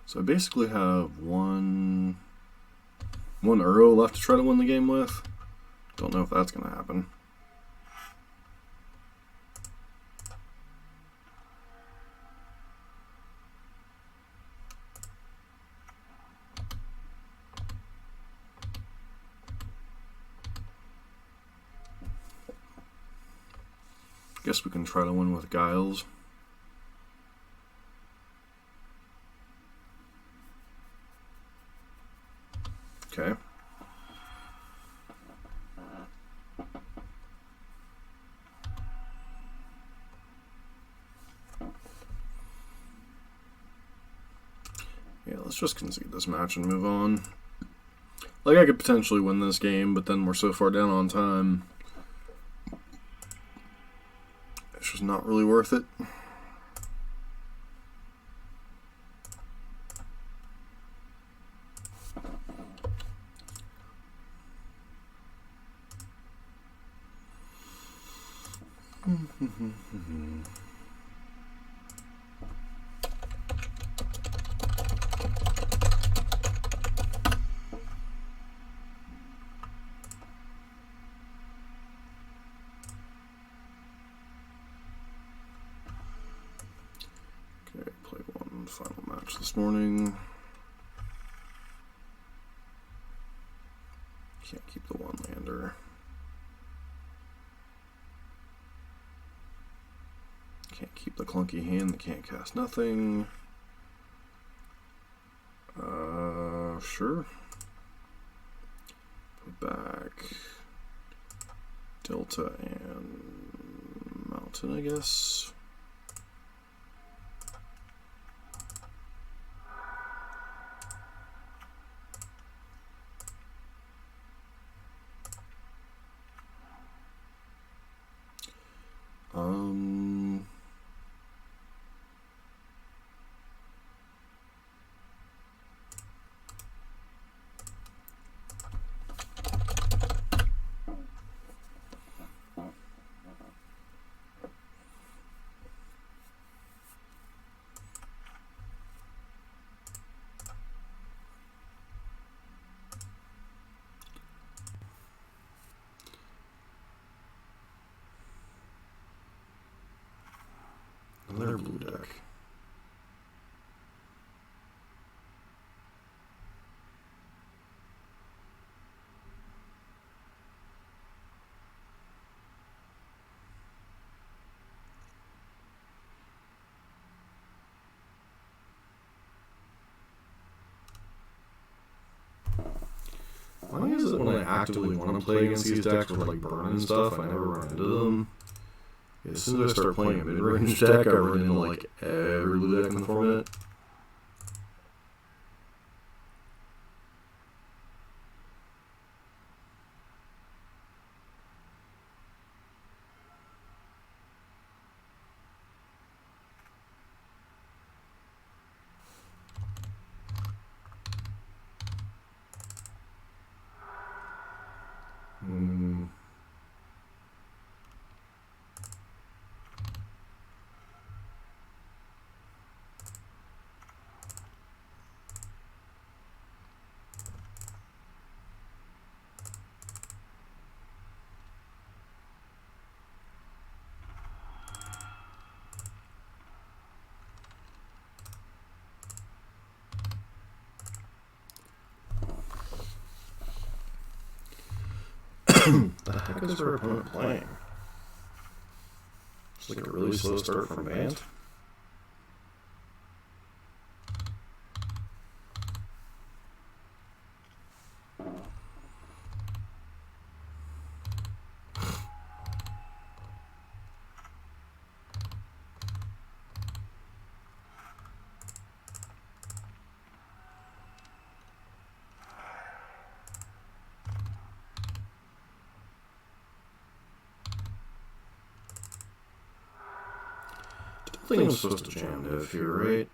So I basically have one Uro left to try to win the game with. Don't know if that's going to happen. Guess we can try to win with Guiles. Okay. Yeah, let's just concede this match and move on. Like, I could potentially win this game, but then we're so far down on time. It's just not really worth it. Okay, play one final match this morning. Can't keep the one lander. Can't keep the clunky hand that can't cast nothing. Sure. Put back Delta and Mountain, I guess. actively want to play against these decks with like burn and stuff, I never run into them. As soon as I start playing a mid-range deck, I run into like every blue deck in the format. The heck is her opponent playing? It's like a really slow start from Bant. I think I'm supposed to jam Niv here, right?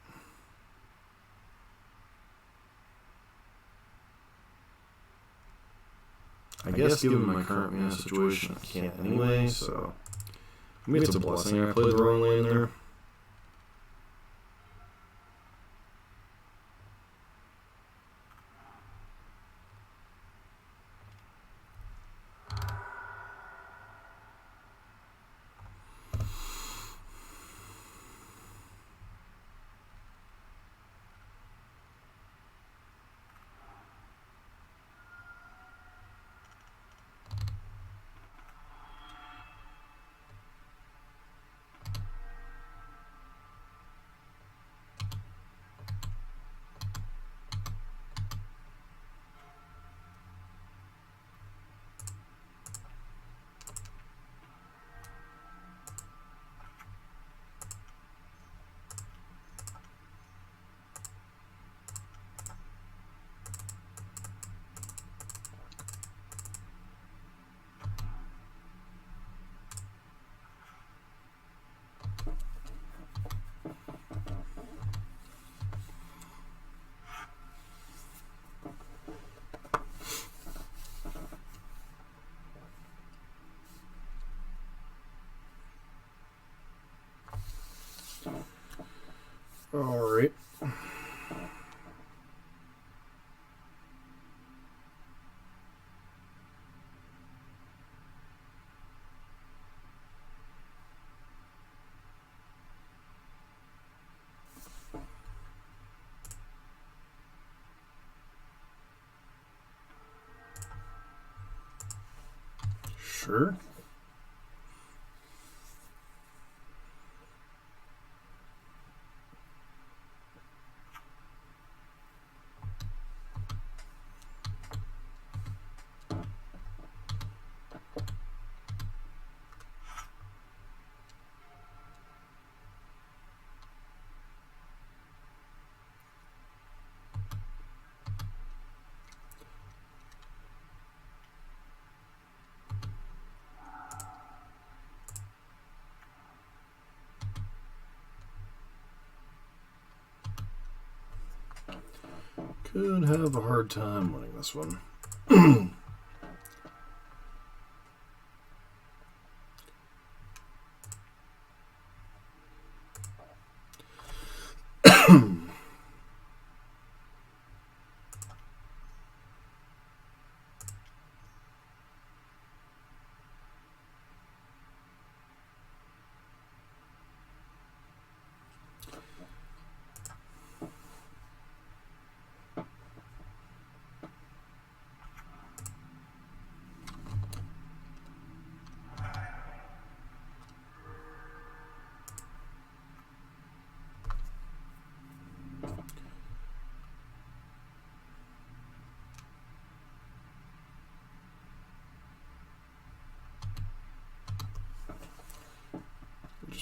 I guess given my current mana situation, I can't anyway, so maybe it's a blessing I played the wrong lane there. All right. Sure. Could have a hard time winning this one.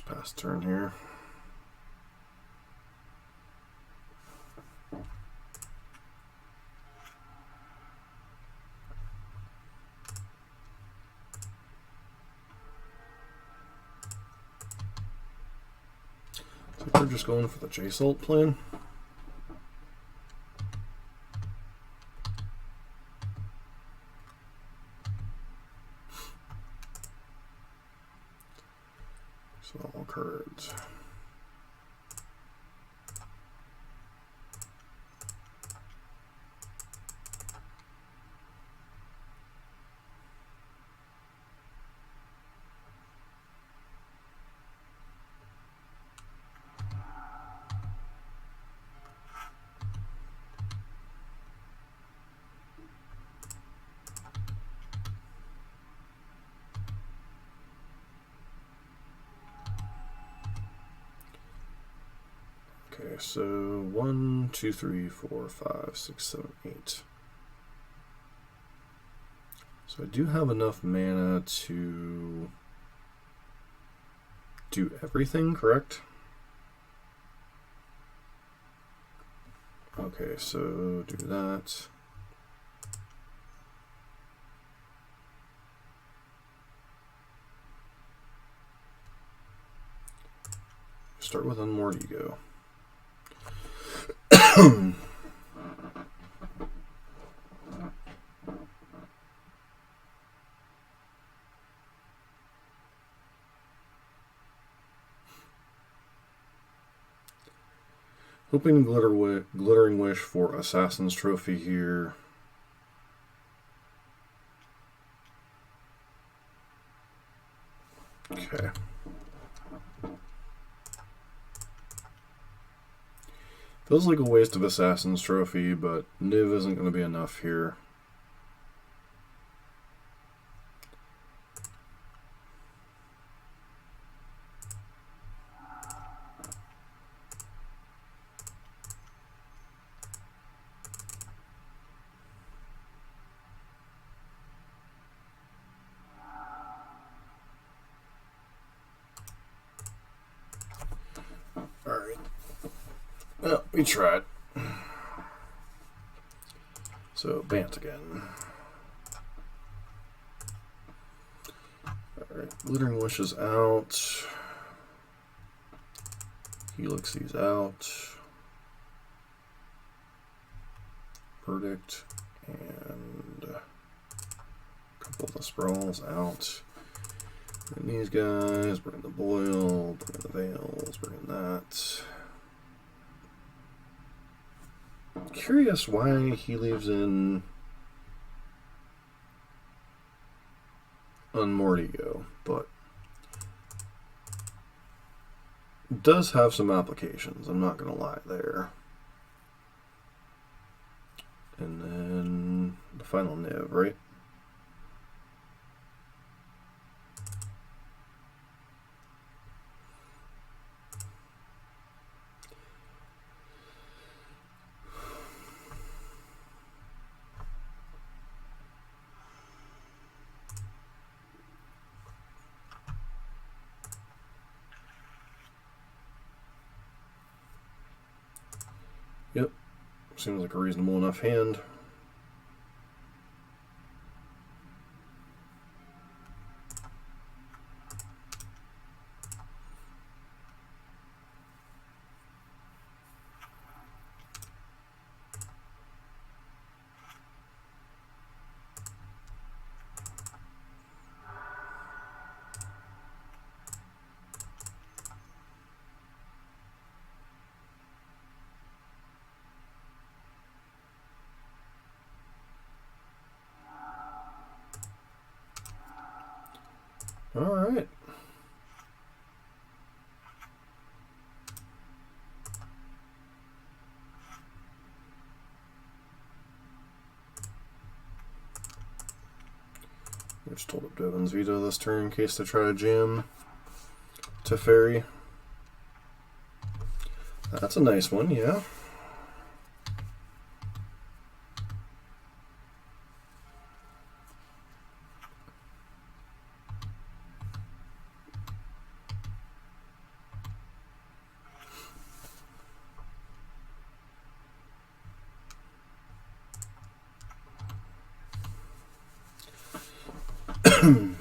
pass turn here. So we're just going for the Chase ult plan. So all cards. Okay, so 1, 2, 3, 4, 5, 6, 7, 8. So I do have enough mana to do everything, correct? Okay, so do that. Start with Unmoored Ego. Hoping Glittering Wish for Assassin's Trophy here. Okay. Feels like a waste of Assassin's Trophy, but Niv isn't going to be enough here. Alright. Well, we tried. So, Bant again. Alright, Glittering Wish is out. Helix's out. Verdict. And a couple of the Sprawls out. Bring these guys, bring the Boil, bring the Veils, bring that. Curious why he leaves in Unmoored Ego, but does have some applications, I'm not going to lie there. And then the final Niv, right? Yep, seems like a reasonable enough hand. All right. I just told up Devin's veto this turn in case they try to jam Teferi. That's a nice one, yeah. Okay.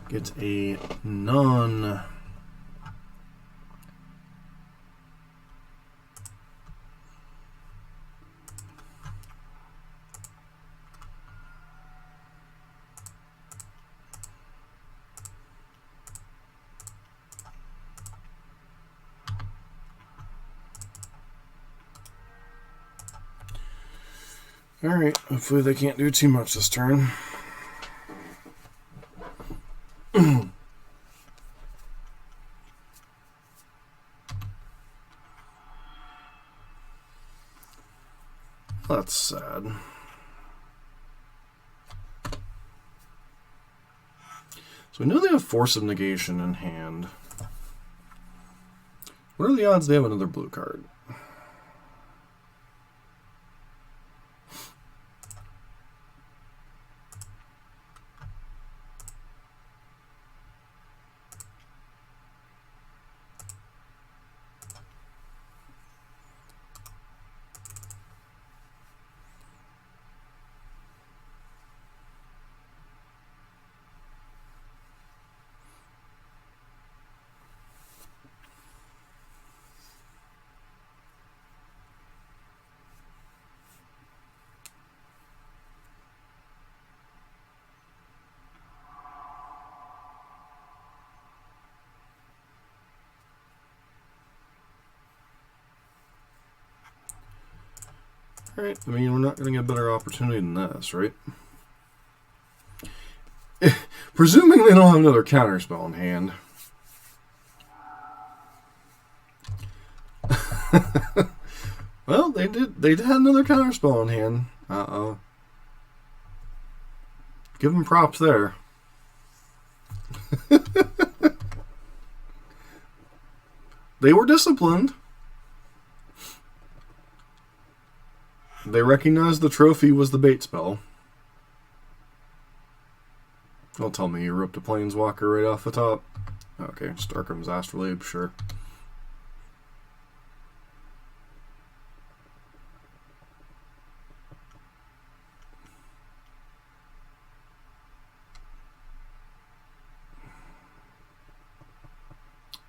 Get a none. Alright, hopefully they can't do too much this turn. That's sad. So we know they have Force of Negation in hand. What are the odds they have another blue card? Alright, I mean, we're not going to get a better opportunity than this, right? Presuming they don't have another counterspell in hand. Well, they did. They had another counterspell in hand. Uh-oh. Give them props there. They were disciplined. They recognized the trophy was the bait spell. Don't tell me you ripped a Planeswalker right off the top. Okay, Starkham's Astrolabe, sure.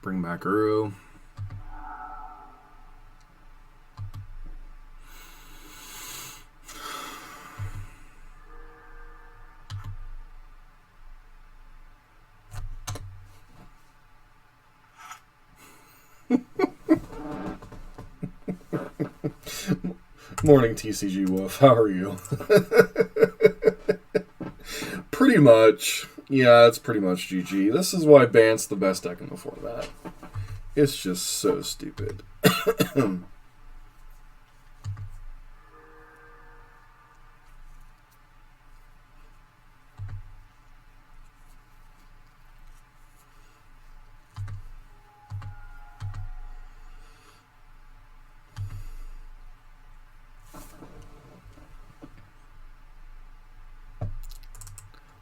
Bring back Uru. Morning, TCG Wolf. How are you? Pretty much. Yeah, it's pretty much GG. This is why Bant's the best deck in the format. It's just so stupid.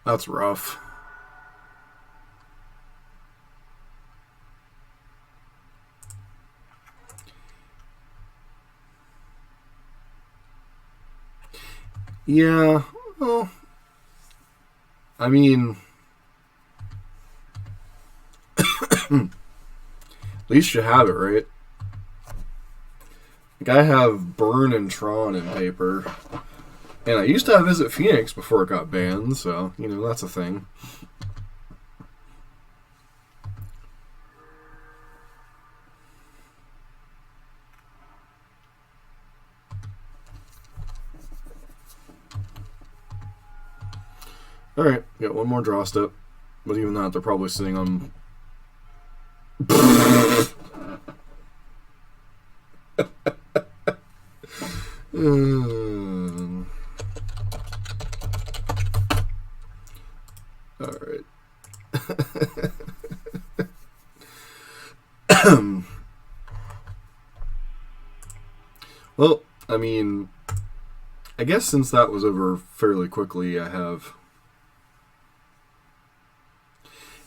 That's rough. Yeah, well, I mean, At least you have it, right? Like, I have Burn and Tron in paper. And I used to have Visit Phoenix before it got banned, so, you know, that's a thing. Alright, got one more draw step. But even that, they're probably sitting on... Alright. Well, I mean, I guess since that was over fairly quickly, I have...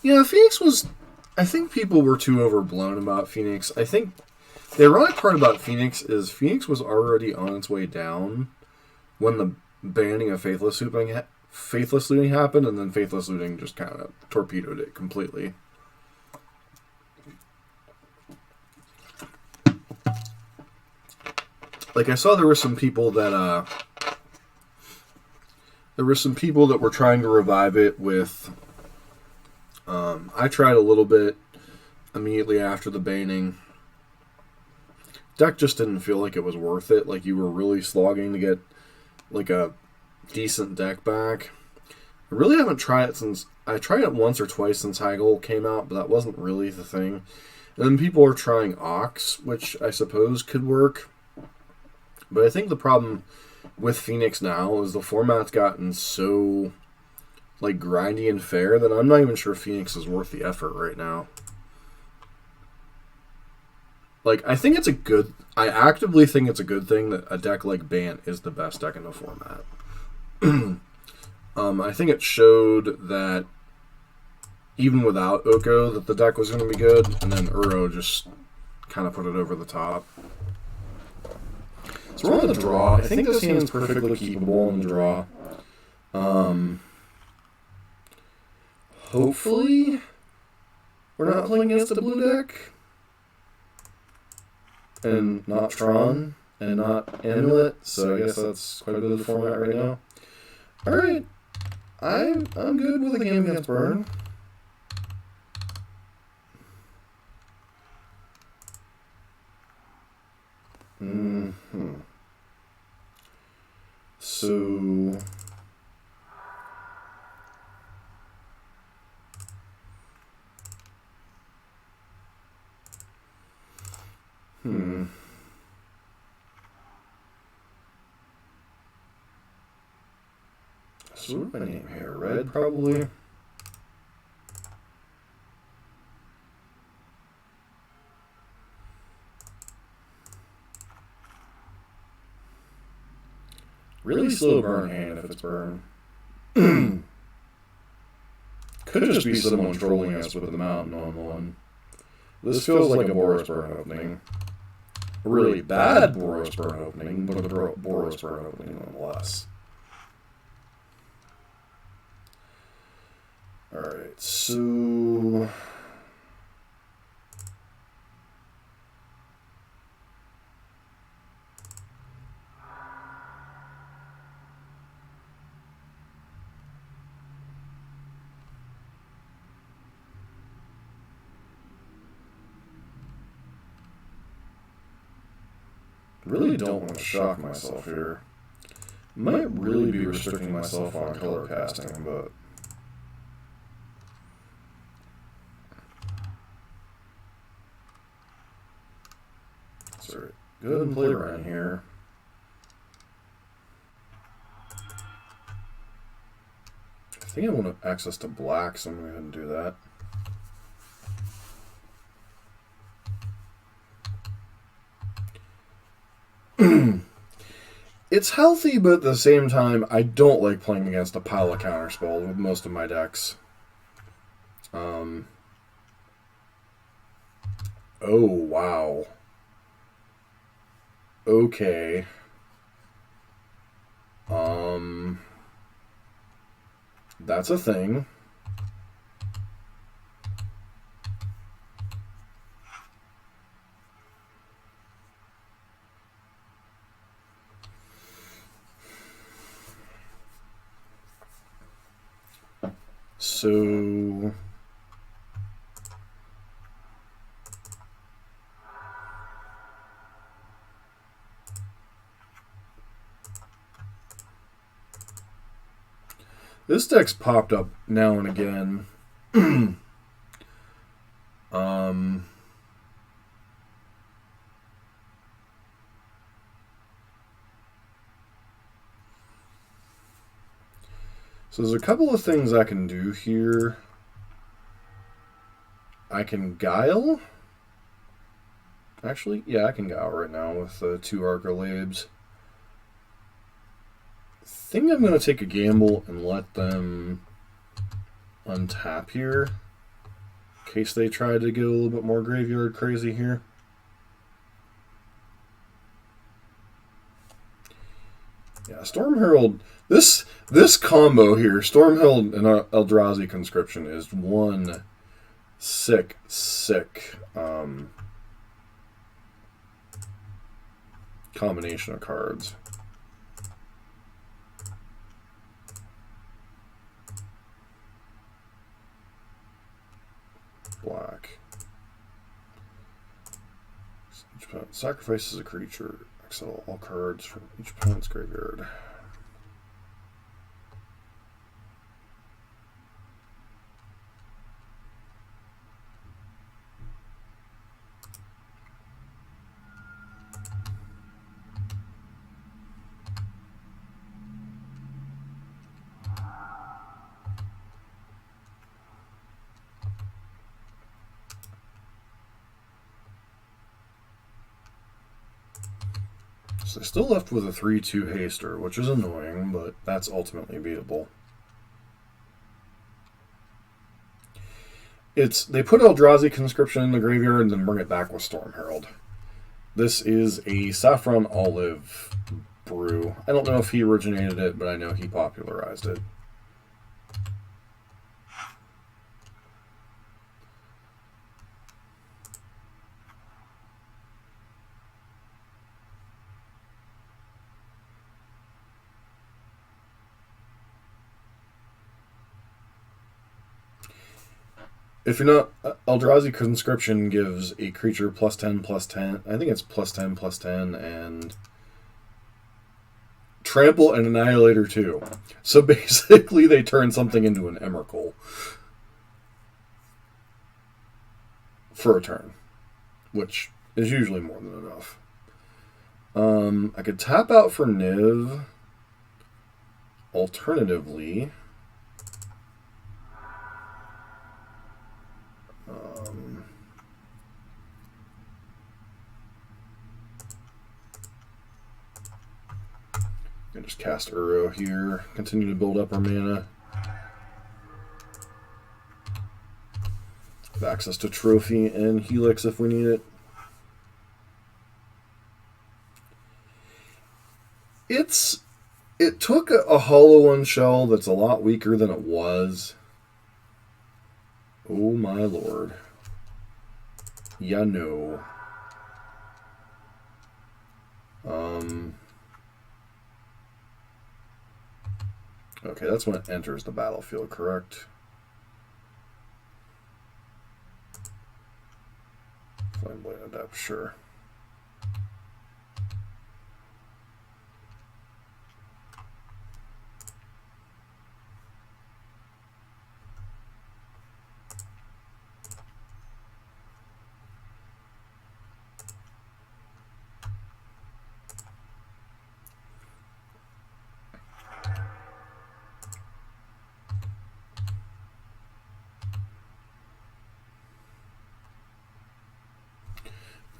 Yeah, Phoenix was... I think people were too overblown about Phoenix. I think the ironic part about Phoenix is Phoenix was already on its way down when the banning of Faithless Looting happened, and then Faithless Looting just kind of torpedoed it completely. Like, I saw there were some people that were trying to revive it with... I tried a little bit immediately after the banning. Deck just didn't feel like it was worth it. Like, you were really slogging to get, like, a decent deck back. I really haven't tried it since... I tried it once or twice since Heigl came out, but that wasn't really the thing. And then people are trying Ox, which I suppose could work. But I think the problem with Phoenix now is the format's gotten so... like, grindy and fair, that I'm not even sure Phoenix is worth the effort right now. Like, I think it's a good... I actively think it's a good thing that a deck like Bant is the best deck in the format. I think it showed that even without Oko, that the deck was going to be good, and then Uro just kind of put it over the top. So we're on the draw. I think this hand's perfectly keepable on the draw. Hopefully, we're not playing against a blue deck. And not Tron, and not Amulet, so I guess that's quite a bit of the format right now. Alright, I'm good with a game against Burn. So... So what do I name here? Red, probably? Really slow burn hand if it's Burn. Could just be someone trolling us with the mountain on one. This feels like a Boros Burn opening. A really bad Boros Burn opening, but a Boros Burn opening nonetheless. Alright, so... really don't want to shock myself here. Might really be restricting myself on color casting, but... Sorry. Go ahead and play around here. I think I want access to black, so I'm going to go ahead and do that. It's healthy, but at the same time, I don't like playing against a pile of counterspells with most of my decks. Oh, wow. Okay. That's a thing. So this deck's popped up now and again. So there's a couple of things I can do here. I can Guile. Actually, yeah, I can Guile right now with 2 Arcalabes. I think I'm going to take a gamble and let them untap here, in case they try to get a little bit more graveyard crazy here. Yeah, Storm Herald. This combo here, Storm Herald and Eldrazi Conscription, is one sick combination of cards. Black. Each opponent sacrifices a creature. Exile all cards from each opponent's graveyard. So they're still left with a 3/2 haster, which is annoying, but that's ultimately beatable. They put Eldrazi Conscription in the graveyard and then bring it back with Storm Herald. This is a Saffron Olive brew. I don't know if he originated it, but I know he popularized it. If you're not, Eldrazi Conscription gives a creature +10/+10. I think it's +10/+10 and Trample and Annihilator 2. So basically they turn something into an Emrakul for a turn, which is usually more than enough. I could tap out for Niv. Alternatively, and just cast Uro here, continue to build up our mana. Have access to Trophy and Helix if we need it. It took a Hollow One shell that's a lot weaker than it was. Oh my lord. Yeah, no. Okay, that's when it enters the battlefield, correct? Flameblade Adept, sure.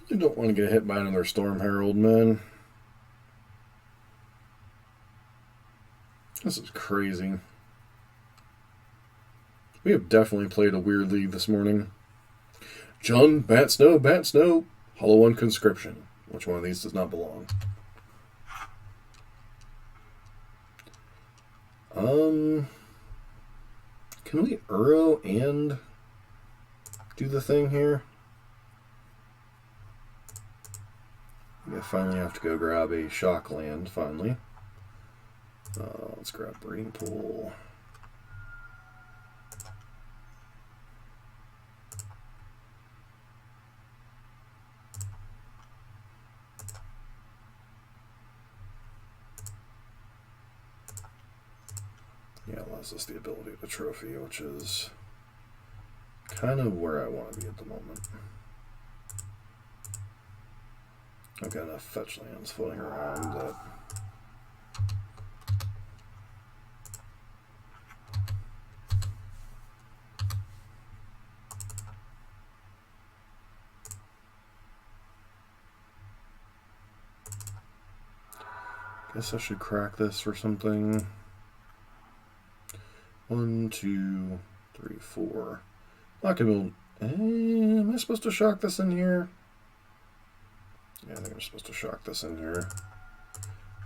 You don't want to get hit by another Storm Herald, man. This is crazy. We have definitely played a weird league this morning. John, Bant Snow, Hollow One Conscription. Which one of these does not belong? Can we Uro and do the thing here? I finally have to go grab a shock land, finally. Let's grab Breeding Pool. it allows us the ability to trophy, which is kind of where I want to be at the moment. I've got enough fetch lands floating around that guess I should crack this or something. 1, 2, 3, 4. Not gonna build. Am I supposed to shock this in here? Yeah, I think I'm supposed to shock this in here.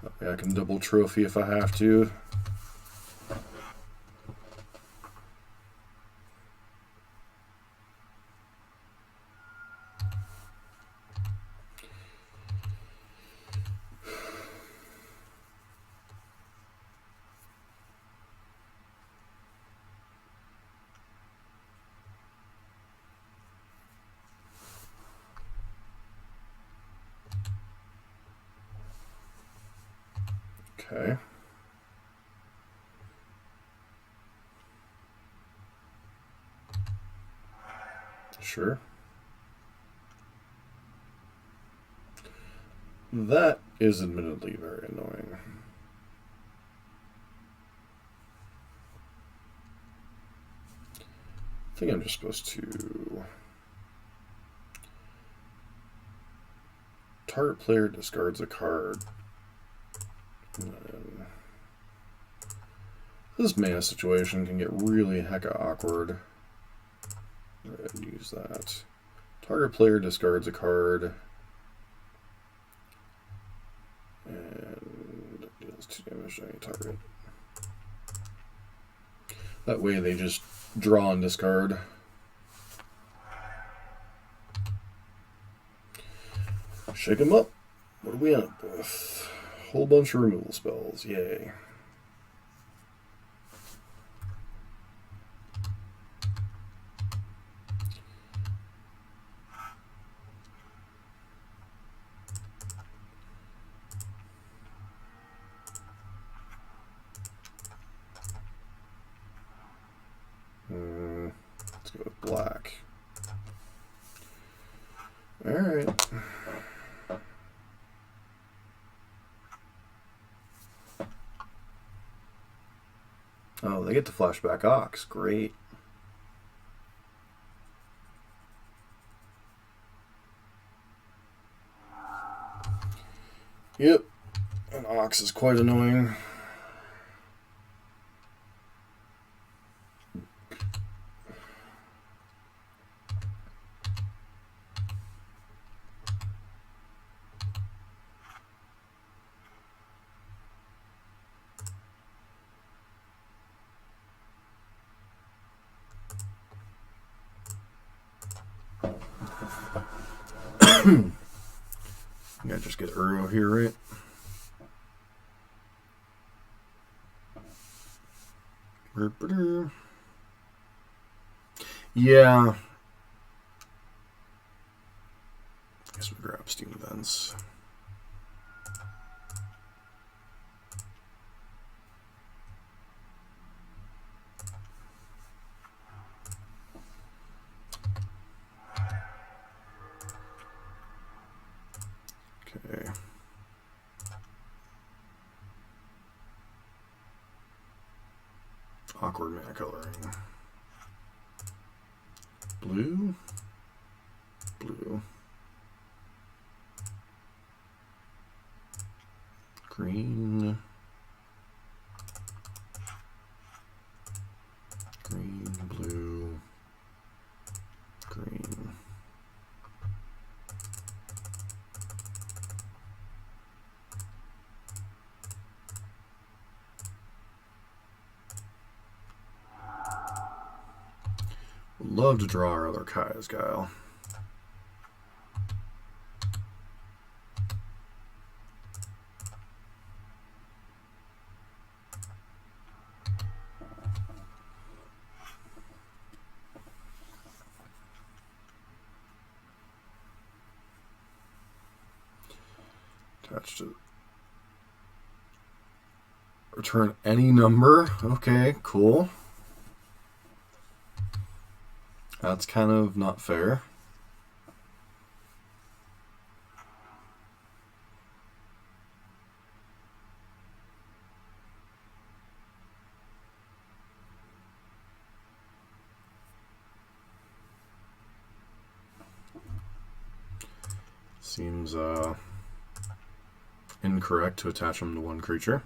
That way I can double trophy if I have to. Okay. Sure. That is admittedly very annoying. I think I'm just supposed to target player discards a card. And then this mana situation can get really hecka awkward. Go ahead and use that. Target player discards a card and deals 2 damage to any target. That way they just draw and discard. Shake them up. What do we end up with? Whole bunch of removal spells. Yay. Let's go with black. All right. Oh, they get to flashback Ox. Great. Yep. An Ox is quite annoying. I gotta just get Uro here, right? Yeah. Guess we grab Steam Vents. Okay. Awkward mana coloring. Blue. Blue. Green. Green, blue, green. Would love to draw our other Kai's Guile. Return any number. Okay, cool. That's kind of not fair. Seems incorrect to attach them to one creature.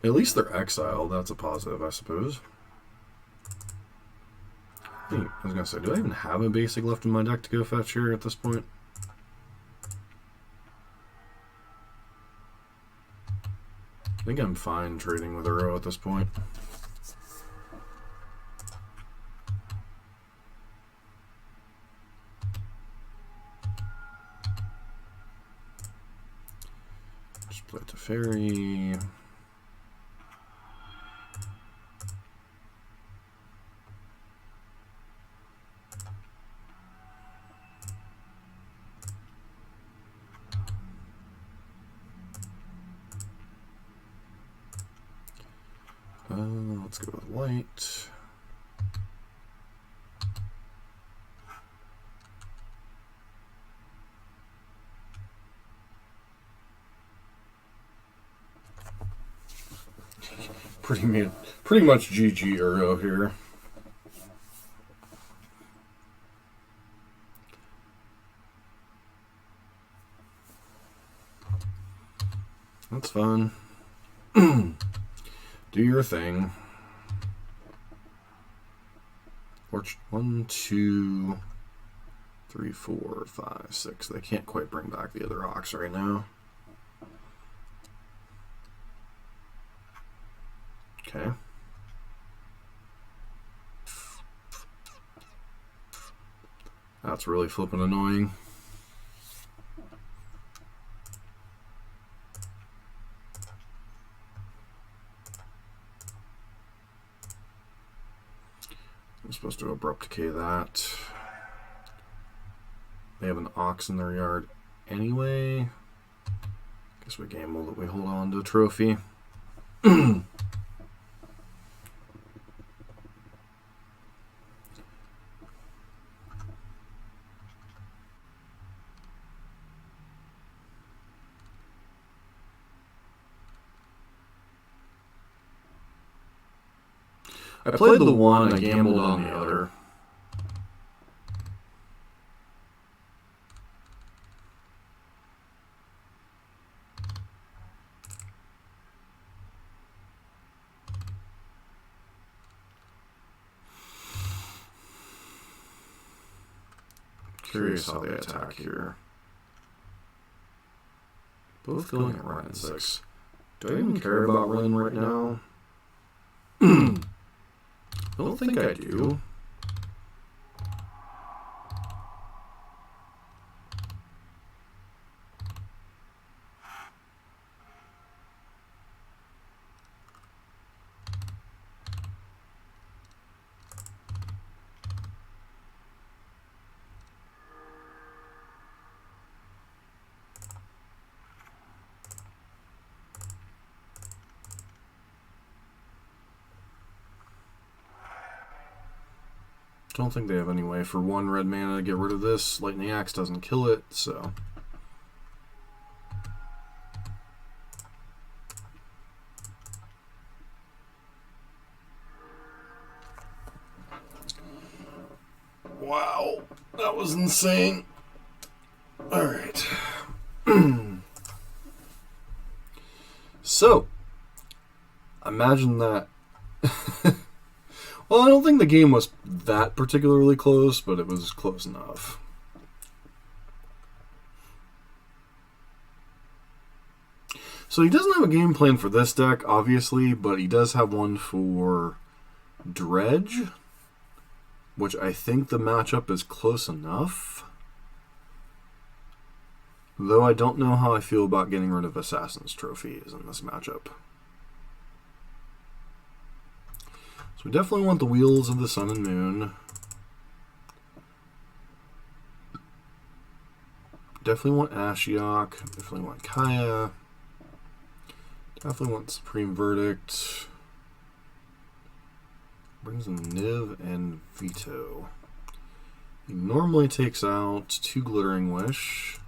At least they're exiled. That's a positive, I suppose. Hey, I was going to say, do I even have a basic left in my deck to go fetch here at this point? I think I'm fine trading with Uro at this point. Just play it to Fairy. Let's go with white. Pretty much GG Uro here. That's fun. Do your thing. 1, 2, 3, 4, 5, 6. They can't quite bring back the other ox right now. Okay. That's really flippin' annoying. I'm supposed to abrupt decay that. They have an ox in their yard anyway. Guess we gamble that we hold on to a trophy. I played the one, I gambled on the other. Curious how they attack here. Both going at Ryan 6. Do I even care about Ren right now? I don't think I do. Don't think they have any way for 1 red mana to get rid of this. Lightning Axe doesn't kill it, so. Wow, that was insane. Alright. So, imagine that. Well, I don't think the game was that particularly close, but it was close enough. So he doesn't have a game plan for this deck, obviously, but he does have one for Dredge, which I think the matchup is close enough. Though I don't know how I feel about getting rid of Assassin's Trophies in this matchup. So we definitely want the Wheels of the Sun and Moon. Definitely want Ashiok. Definitely want Kaya. Definitely want Supreme Verdict. Brings in Niv and Veto. He normally takes out 2 Glittering Wish.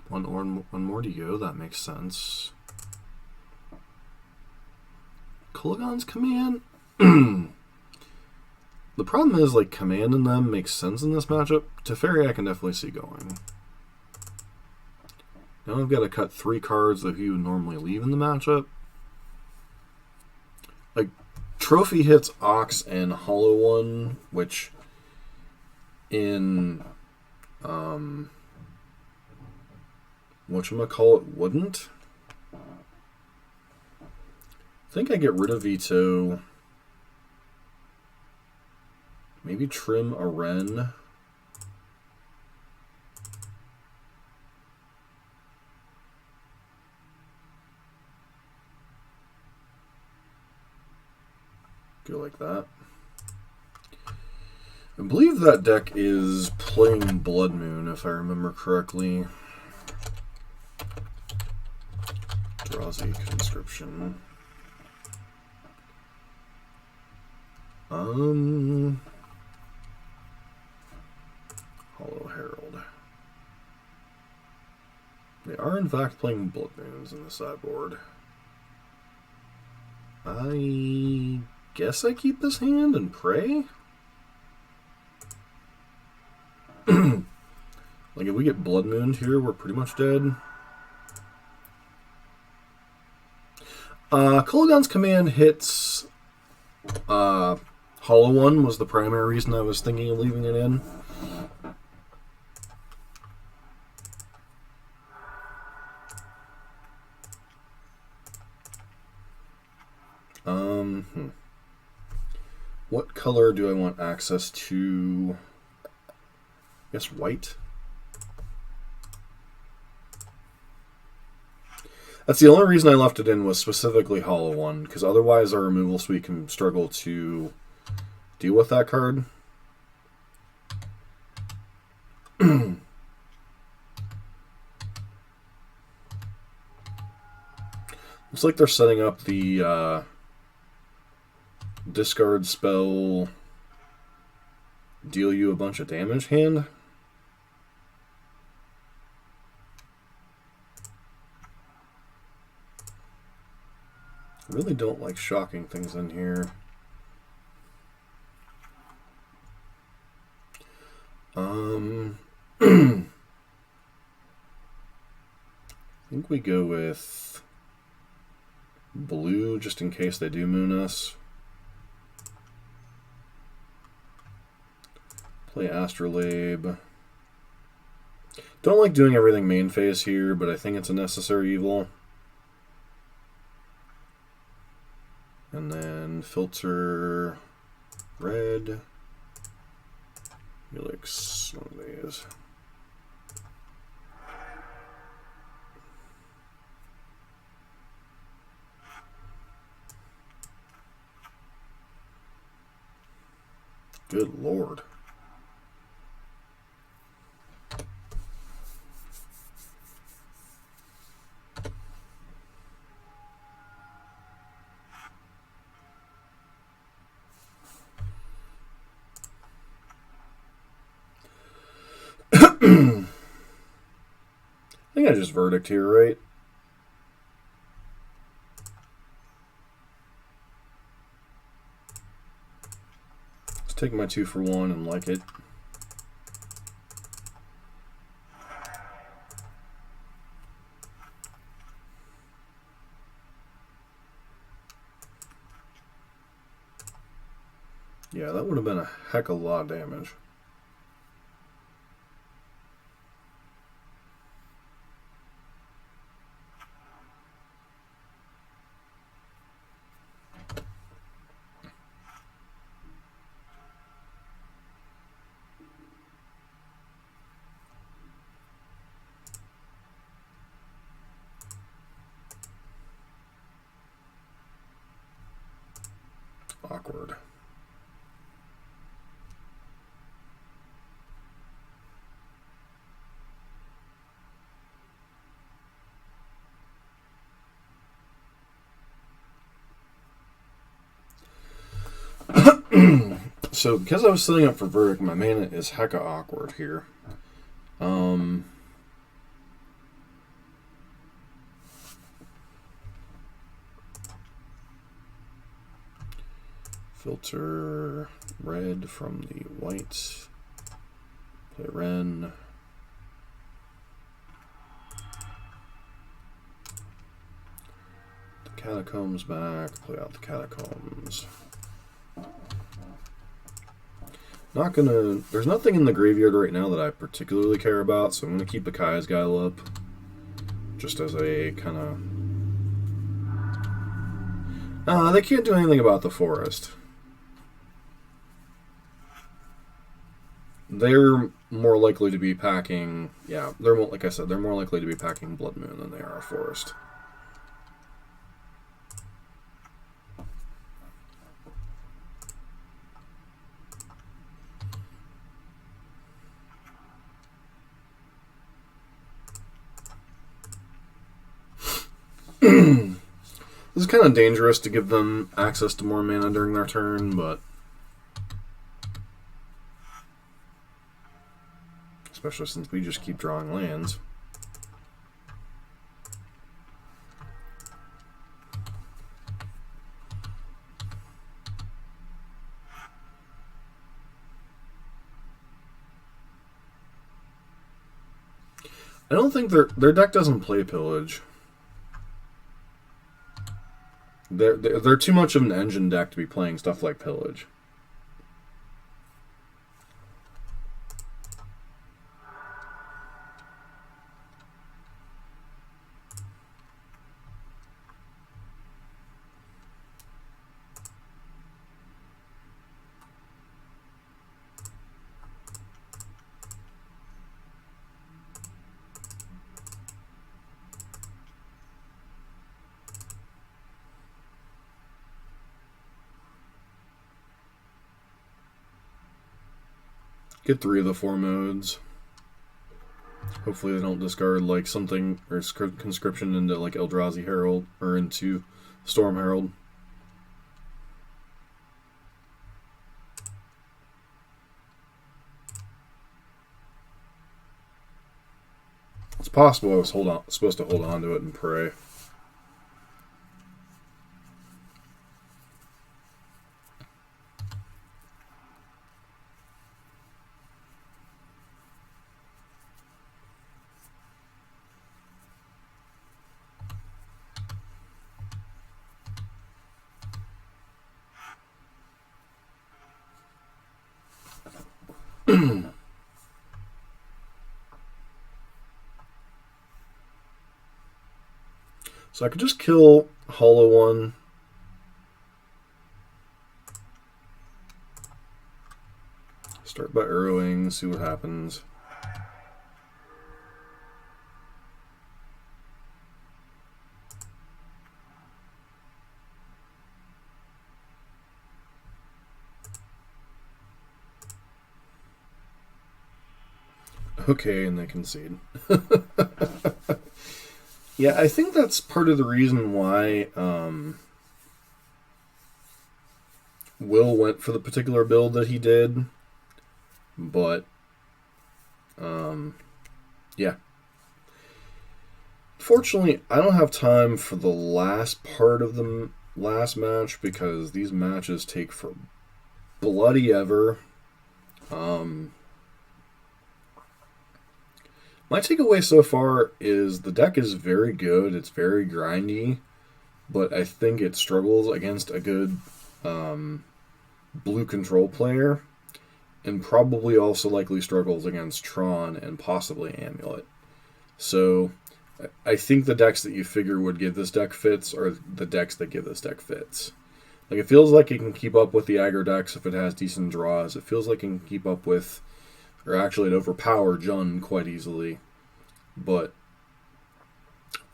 One more to go, that makes sense. Kulagon's Command. The problem is, like, Command in them makes sense in this matchup. Teferi I can definitely see going. Now I've got to cut 3 cards that he would normally leave in the matchup. Like, Trophy hits Ox and Hollow One, which in whatchamacallit wouldn't. I think I get rid of Veto. Maybe trim a Wren. Go like that. I believe that deck is playing Blood Moon, if I remember correctly. Drazi Conscription. Hollow Herald. They are in fact playing Blood Moons in the sideboard. I guess I keep this hand and pray? Like, if we get Blood Mooned here, we're pretty much dead. Kulagon's Command hits Hollow One was the primary reason I was thinking of leaving it in. What color do I want access to? I guess white. That's the only reason I left it in, was specifically Hollow One, because otherwise our removal suite can struggle to deal with that card. Looks like they're setting up the discard spell, deal you a bunch of damage hand. I really don't like shocking things in here. I think we go with blue just in case they do moon us. Play Astrolabe. Don't like doing everything main phase here, but I think it's a necessary evil. And then filter red. Helix, one of these. Good Lord. I think I just verdict here, right? Let's take my 2-for-1 and like it. Yeah, that would have been a heck of a lot of damage. awkward. So, because I was setting up for Verdict, my mana is hecka awkward here. Filter red from the white. Play Ren. The Catacombs back. Play out the Catacombs. Not gonna. There's nothing in the graveyard right now that I particularly care about, so I'm gonna keep the Kai's Guile up, just as a kind of. They can't do anything about the forest. They're more likely to be packing. Yeah, they're more, like I said, they're more likely to be packing Blood Moon than they are a forest. This is kind of dangerous to give them access to more mana during their turn, but especially since we just keep drawing lands. I don't think their deck doesn't play Pillage. They're too much of an engine deck to be playing stuff like Pillage. Get 3 of the 4 modes. Hopefully they don't discard like something or Conscription into like Eldrazi Herald or into Storm Herald. It's possible I was supposed to hold on to it and pray. So I could just kill Hollow One. Start by arrowing, see what happens. Okay, and they concede. Yeah, I think that's part of the reason why Will went for the particular build that he did. But, yeah. Fortunately, I don't have time for the last part of the last match because these matches take for bloody ever. My takeaway so far is the deck is very good. It's very grindy, but I think it struggles against a good blue control player, and probably also likely struggles against Tron and possibly Amulet. So I think the decks that you figure would give this deck fits are the decks that give this deck fits. Like, it feels like it can keep up with the aggro decks if it has decent draws. It feels like it can keep up with, or actually it overpower Jund quite easily. But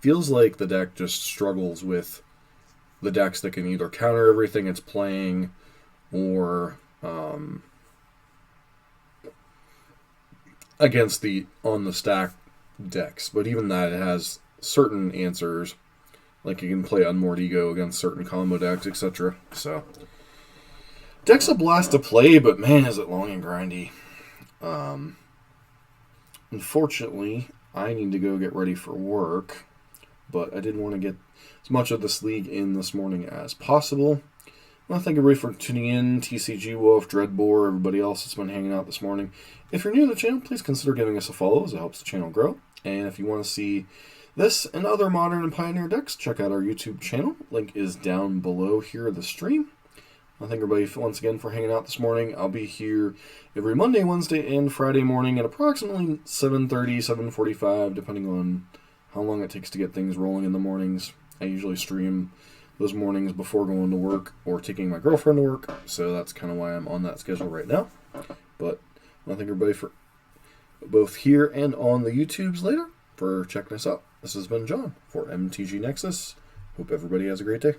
feels like the deck just struggles with the decks that can either counter everything it's playing or against the on the stack decks. But even that, it has certain answers. Like you can play Unmoored Ego against certain combo decks, etc. So, deck's a blast to play, but man, is it long and grindy. Unfortunately, I need to go get ready for work, but I did want to get as much of this league in this morning as possible. Well, thank everybody for tuning in. TCG Wolf, Dreadbore, everybody else that's been hanging out this morning. If you're new to the channel, please consider giving us a follow as it helps the channel grow. And if you want to see this and other Modern and Pioneer decks, check out our YouTube channel. Link is down below here in the stream. I thank everybody once again for hanging out this morning. I'll be here every Monday, Wednesday, and Friday morning at approximately 7:30, 7:45, depending on how long it takes to get things rolling in the mornings. I usually stream those mornings before going to work or taking my girlfriend to work, so that's kind of why I'm on that schedule right now. But I thank everybody for both here and on the YouTubes later for checking us out. This has been John for MTG Nexus. Hope everybody has a great day.